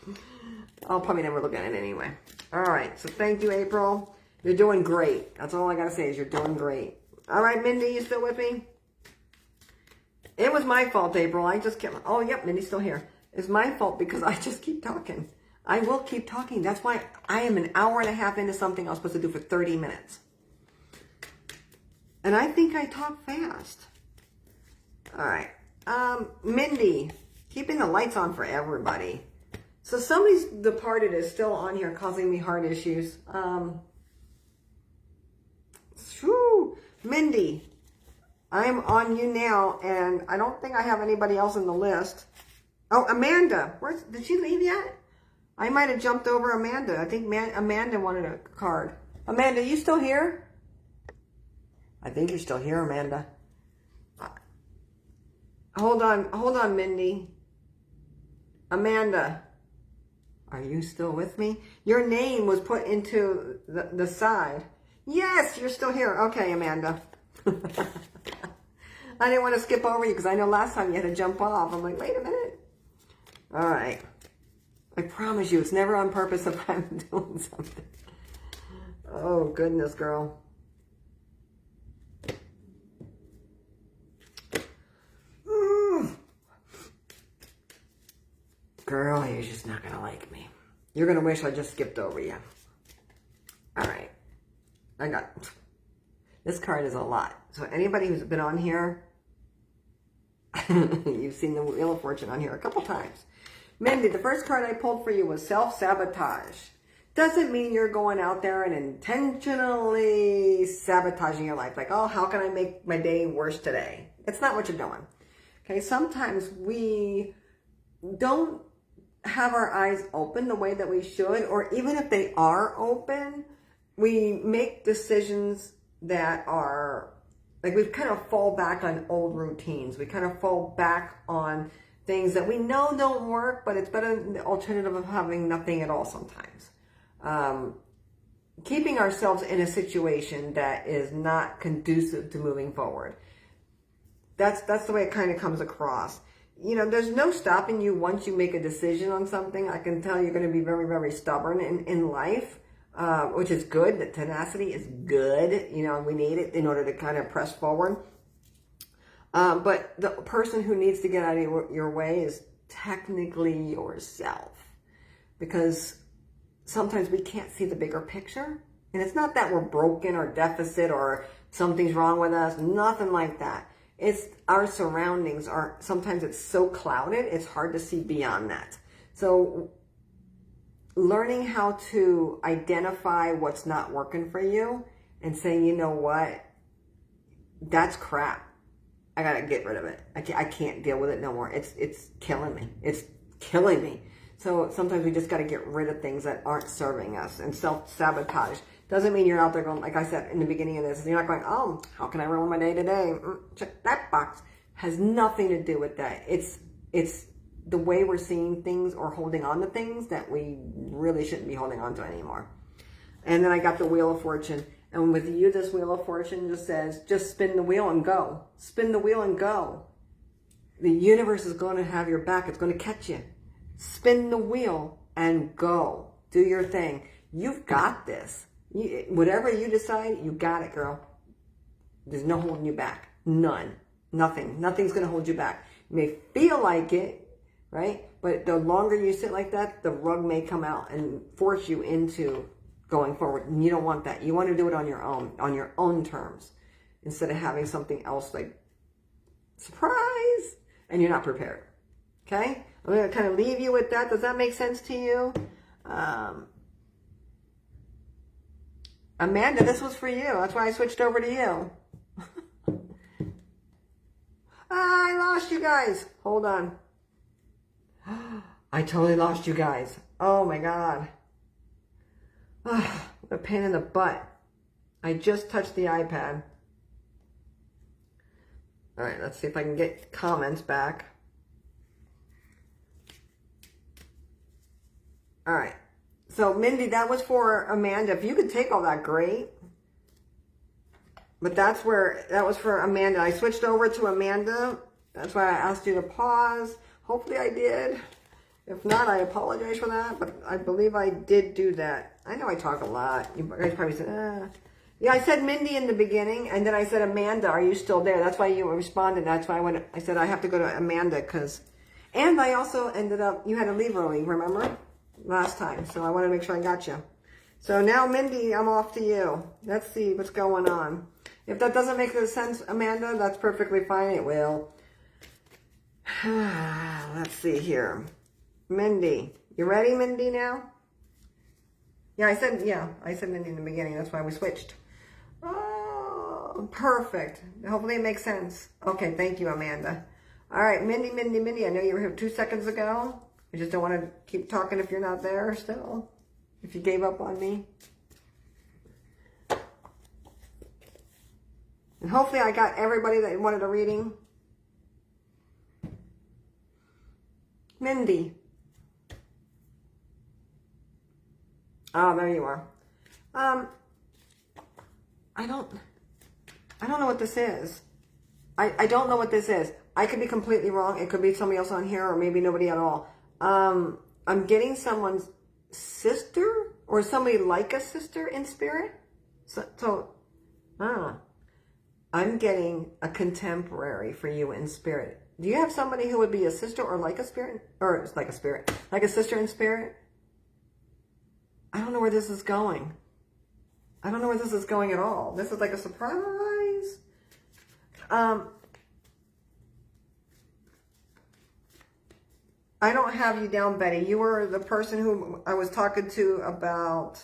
I'll probably never look at it anyway. All right. So thank you, April. You're doing great. That's all I got to say is you're doing great. All right, Mindy, you still with me? It was my fault, April. I just kept... Oh, yep, Mindy's still here. It's my fault because I just keep talking. I will keep talking. That's why I am an hour and a half into something I was supposed to do for 30 minutes. And I think I talk fast. All right. Mindy, keeping the lights on for everybody. So somebody's departed is still on here causing me heart issues. Mindy, I'm on you now, and I don't think I have anybody else in the list. Oh, Amanda. Did she leave yet? I might have jumped over Amanda. I think Amanda wanted a card. Amanda, you still here? I think you're still here, Amanda. Hold on, Mindy. Amanda, are you still with me? Your name was put into the side. Yes, you're still here. Okay, Amanda. I didn't want to skip over you because I know last time you had to jump off. I'm like, wait a minute. All right. I promise you, it's never on purpose if I'm doing something. Oh, goodness, girl. Girl, you're just not going to like me. You're going to wish I just skipped over you. All right. This card is a lot. So anybody who's been on here, you've seen the Wheel of Fortune on here a couple times. Mindy, the first card I pulled for you was self-sabotage. Doesn't mean you're going out there and intentionally sabotaging your life. Like, oh, how can I make my day worse today? It's not what you're doing. Okay, sometimes we don't have our eyes open the way that we should, or even if they are open, we make decisions that are, like, we kind of fall back on old routines. We kind of fall back on things that we know don't work, but it's better than the alternative of having nothing at all sometimes. Keeping ourselves in a situation that is not conducive to moving forward. That's the way it kind of comes across. You know, there's no stopping you once you make a decision on something. I can tell you're going to be very, very stubborn in life, which is good. The tenacity is good. You know, we need it in order to kind of press forward. But the person who needs to get out of your way is technically yourself. Because sometimes we can't see the bigger picture. And it's not that we're broken or deficit or something's wrong with us. Nothing like that. It's our surroundings are, sometimes it's so clouded, it's hard to see beyond that. So learning how to identify what's not working for you and saying, you know what, that's crap. I got to get rid of it. I can't deal with it no more. It's killing me. It's killing me. So sometimes we just got to get rid of things that aren't serving us. And self-sabotage doesn't mean you're out there going, like I said in the beginning of this, you're not going, oh, how can I ruin my day today? Check that box. Has nothing to do with that. It's the way we're seeing things or holding on to things that we really shouldn't be holding on to anymore. And then I got the Wheel of Fortune. And with you, this Wheel of Fortune just says, just spin the wheel and go. Spin the wheel and go. The universe is going to have your back. It's going to catch you. Spin the wheel and go. Do your thing. You've got this. Whatever you decide, you got it, girl. There's no holding you back. None. Nothing. Nothing's going to hold you back. You may feel like it, right? But the longer you sit like that, the rug may come out and force you into going forward. And you don't want that. You want to do it on your own terms, instead of having something else like surprise and you're not prepared. Okay? I'm going to kind of leave you with that. Does that make sense to you? Amanda, this was for you. That's why I switched over to you. I lost you guys. Hold on. I totally lost you guys. Oh my God. What a pain in the butt. I just touched the iPad. All right, let's see if I can get comments back. All right. So, Mindy, that was for Amanda. If you could take all that, great. But that was for Amanda. I switched over to Amanda. That's why I asked you to pause. Hopefully I did. If not, I apologize for that. But I believe I did do that. I know I talk a lot. You guys probably said, Yeah, I said Mindy in the beginning. And then I said, Amanda, are you still there? That's why you responded. That's why I said I have to go to Amanda. And I also ended up, you had to leave early, remember? Last time. So I want to make sure I got you. So now, Mindy, I'm off to you. Let's see what's going on. If that doesn't make sense, Amanda, that's perfectly fine. It will. Let's see here. Mindy. You ready, Mindy, now? Yeah, I said Mindy in the beginning. That's why we switched. Oh, perfect. Hopefully it makes sense. Okay, thank you, Amanda. All right, Mindy. I know you were here 2 seconds ago. I just don't want to keep talking if you're not there still. If you gave up on me. And hopefully I got everybody that wanted a reading. Mindy. Oh, there you are. I don't know what this is. I don't know what this is. I could be completely wrong. It could be somebody else on here, or maybe nobody at all. I'm getting someone's sister or somebody like a sister in spirit. I'm getting a contemporary for you in spirit. Do you have somebody who would be a sister or like a spirit? Or like a spirit, like a sister in spirit? I don't know where this is going. I don't know where this is going at all. This is like a surprise. I don't have you down, Betty. You were the person who I was talking to about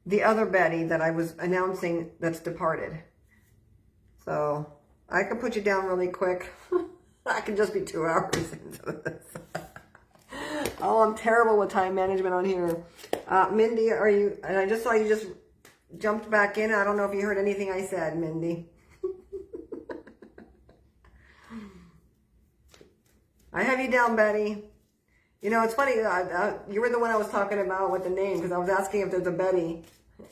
the other Betty that I was announcing that's departed. So I can put you down really quick. I can just be 2 hours into this. Oh, I'm terrible with time management on here. Mindy, are you, and I just saw you just jumped back in. I don't know if you heard anything I said, Mindy. I have you down, Betty. You know, it's funny. You were the one I was talking about with the name, because I was asking if there's a Betty.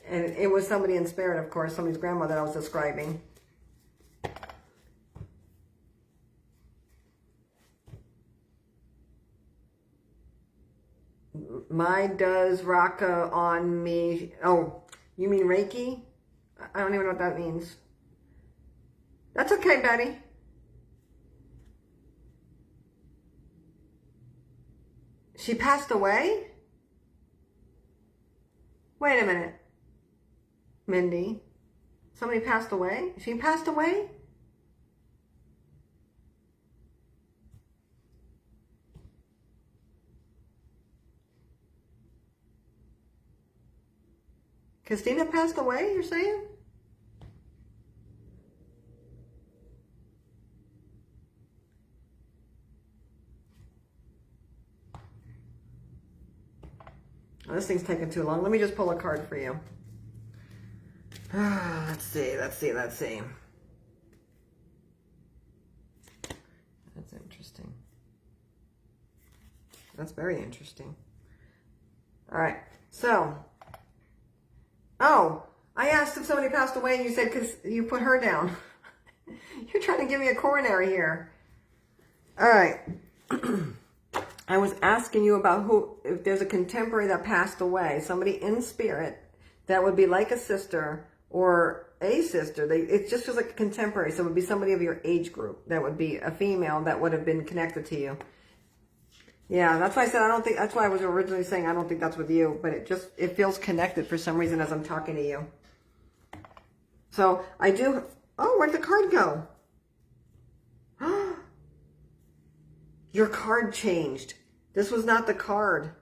And it was somebody in spirit, of course, somebody's grandma that I was describing. My does Raka on me. Oh, you mean Reiki? I don't even know what that means. That's okay, Betty. She passed away? Wait a minute. Mindy. Somebody passed away? She passed away? Christina passed away, you're saying? Oh, this thing's taking too long. Let me just pull a card for you. Let's see. That's interesting. That's very interesting. All right. So, oh, I asked if somebody passed away and you said because you put her down. You're trying to give me a coronary here. All right. I was asking you about if there's a contemporary that passed away, somebody in spirit that would be like a sister or a sister. It just feels like a contemporary. So it would be somebody of your age group. That would be a female that would have been connected to you. Yeah, that's why I said I don't think, that's why I was originally saying I don't think that's with you, but it feels connected for some reason as I'm talking to you. So I do, oh, where'd the card go? Your card changed. This was not the card.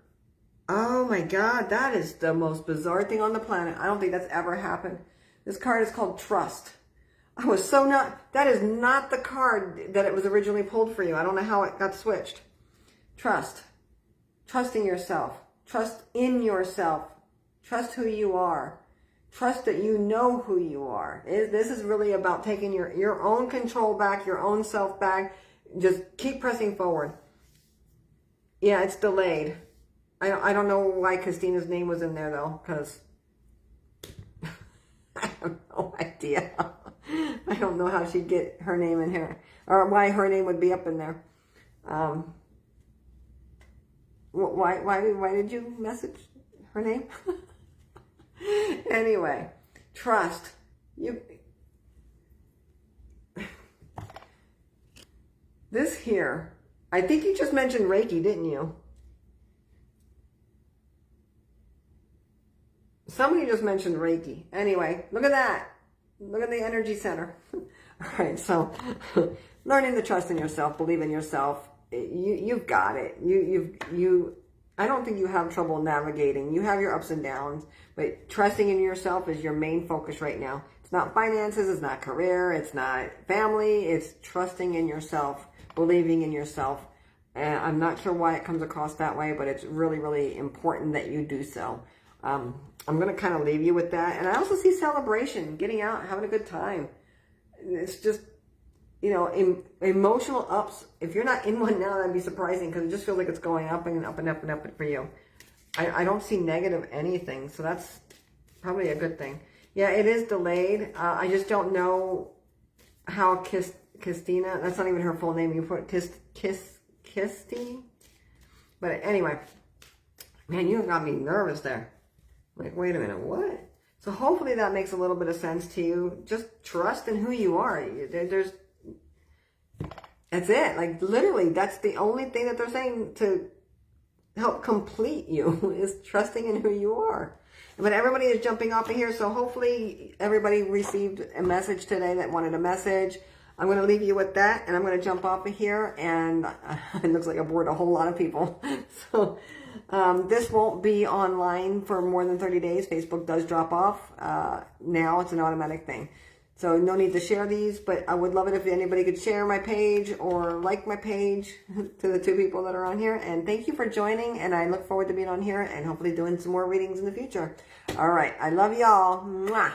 Oh my God, that is the most bizarre thing on the planet. I don't think that's ever happened. This card is called Trust. I was so not, that is not the card that it was originally pulled for you. I don't know how it got switched. Trust. Trusting yourself. Trust in yourself. Trust who you are. Trust that you know who you are. This is really about taking your own control back, your own self back. Just keep pressing forward. Yeah, it's delayed. I don't know why Christina's name was in there though, because I have no idea. I don't know how she'd get her name in here, or why her name would be up in there. Why did you message her name? Anyway, trust. This here, I think you just mentioned Reiki, didn't you? Somebody just mentioned Reiki. Anyway, look at that. Look at the energy center. All right, so learning to trust in yourself, believe in yourself. You've got it. I don't think you have trouble navigating. You have your ups and downs, but trusting in yourself is your main focus right now. It's not finances, it's not career, it's not family, it's trusting in yourself, believing in yourself. And I'm not sure why it comes across that way, but it's really, really important that you do so. I'm going to kind of leave you with that. And I also see celebration, getting out, having a good time. It's just, you know, emotional ups. If you're not in one now, that'd be surprising because it just feels like it's going up and up and up and up for you. I don't see negative anything, so that's probably a good thing. Yeah, it is delayed. I just don't know how Christina, that's not even her full name. You put Kisti. But anyway, man, you got me nervous there. Like, wait a minute, what? So hopefully that makes a little bit of sense to you. Just trust in who you are. That's it. Like, literally, that's the only thing that they're saying to help complete you is trusting in who you are. But everybody is jumping off of here, so hopefully everybody received a message today that wanted a message. I'm going to leave you with that, and I'm going to jump off of here, and it looks like I bored a whole lot of people. So this won't be online for more than 30 days. Facebook does drop off. Now it's an automatic thing. So no need to share these, but I would love it if anybody could share my page or like my page to the 2 people that are on here. And thank you for joining, and I look forward to being on here and hopefully doing some more readings in the future. All right. I love y'all. Mwah.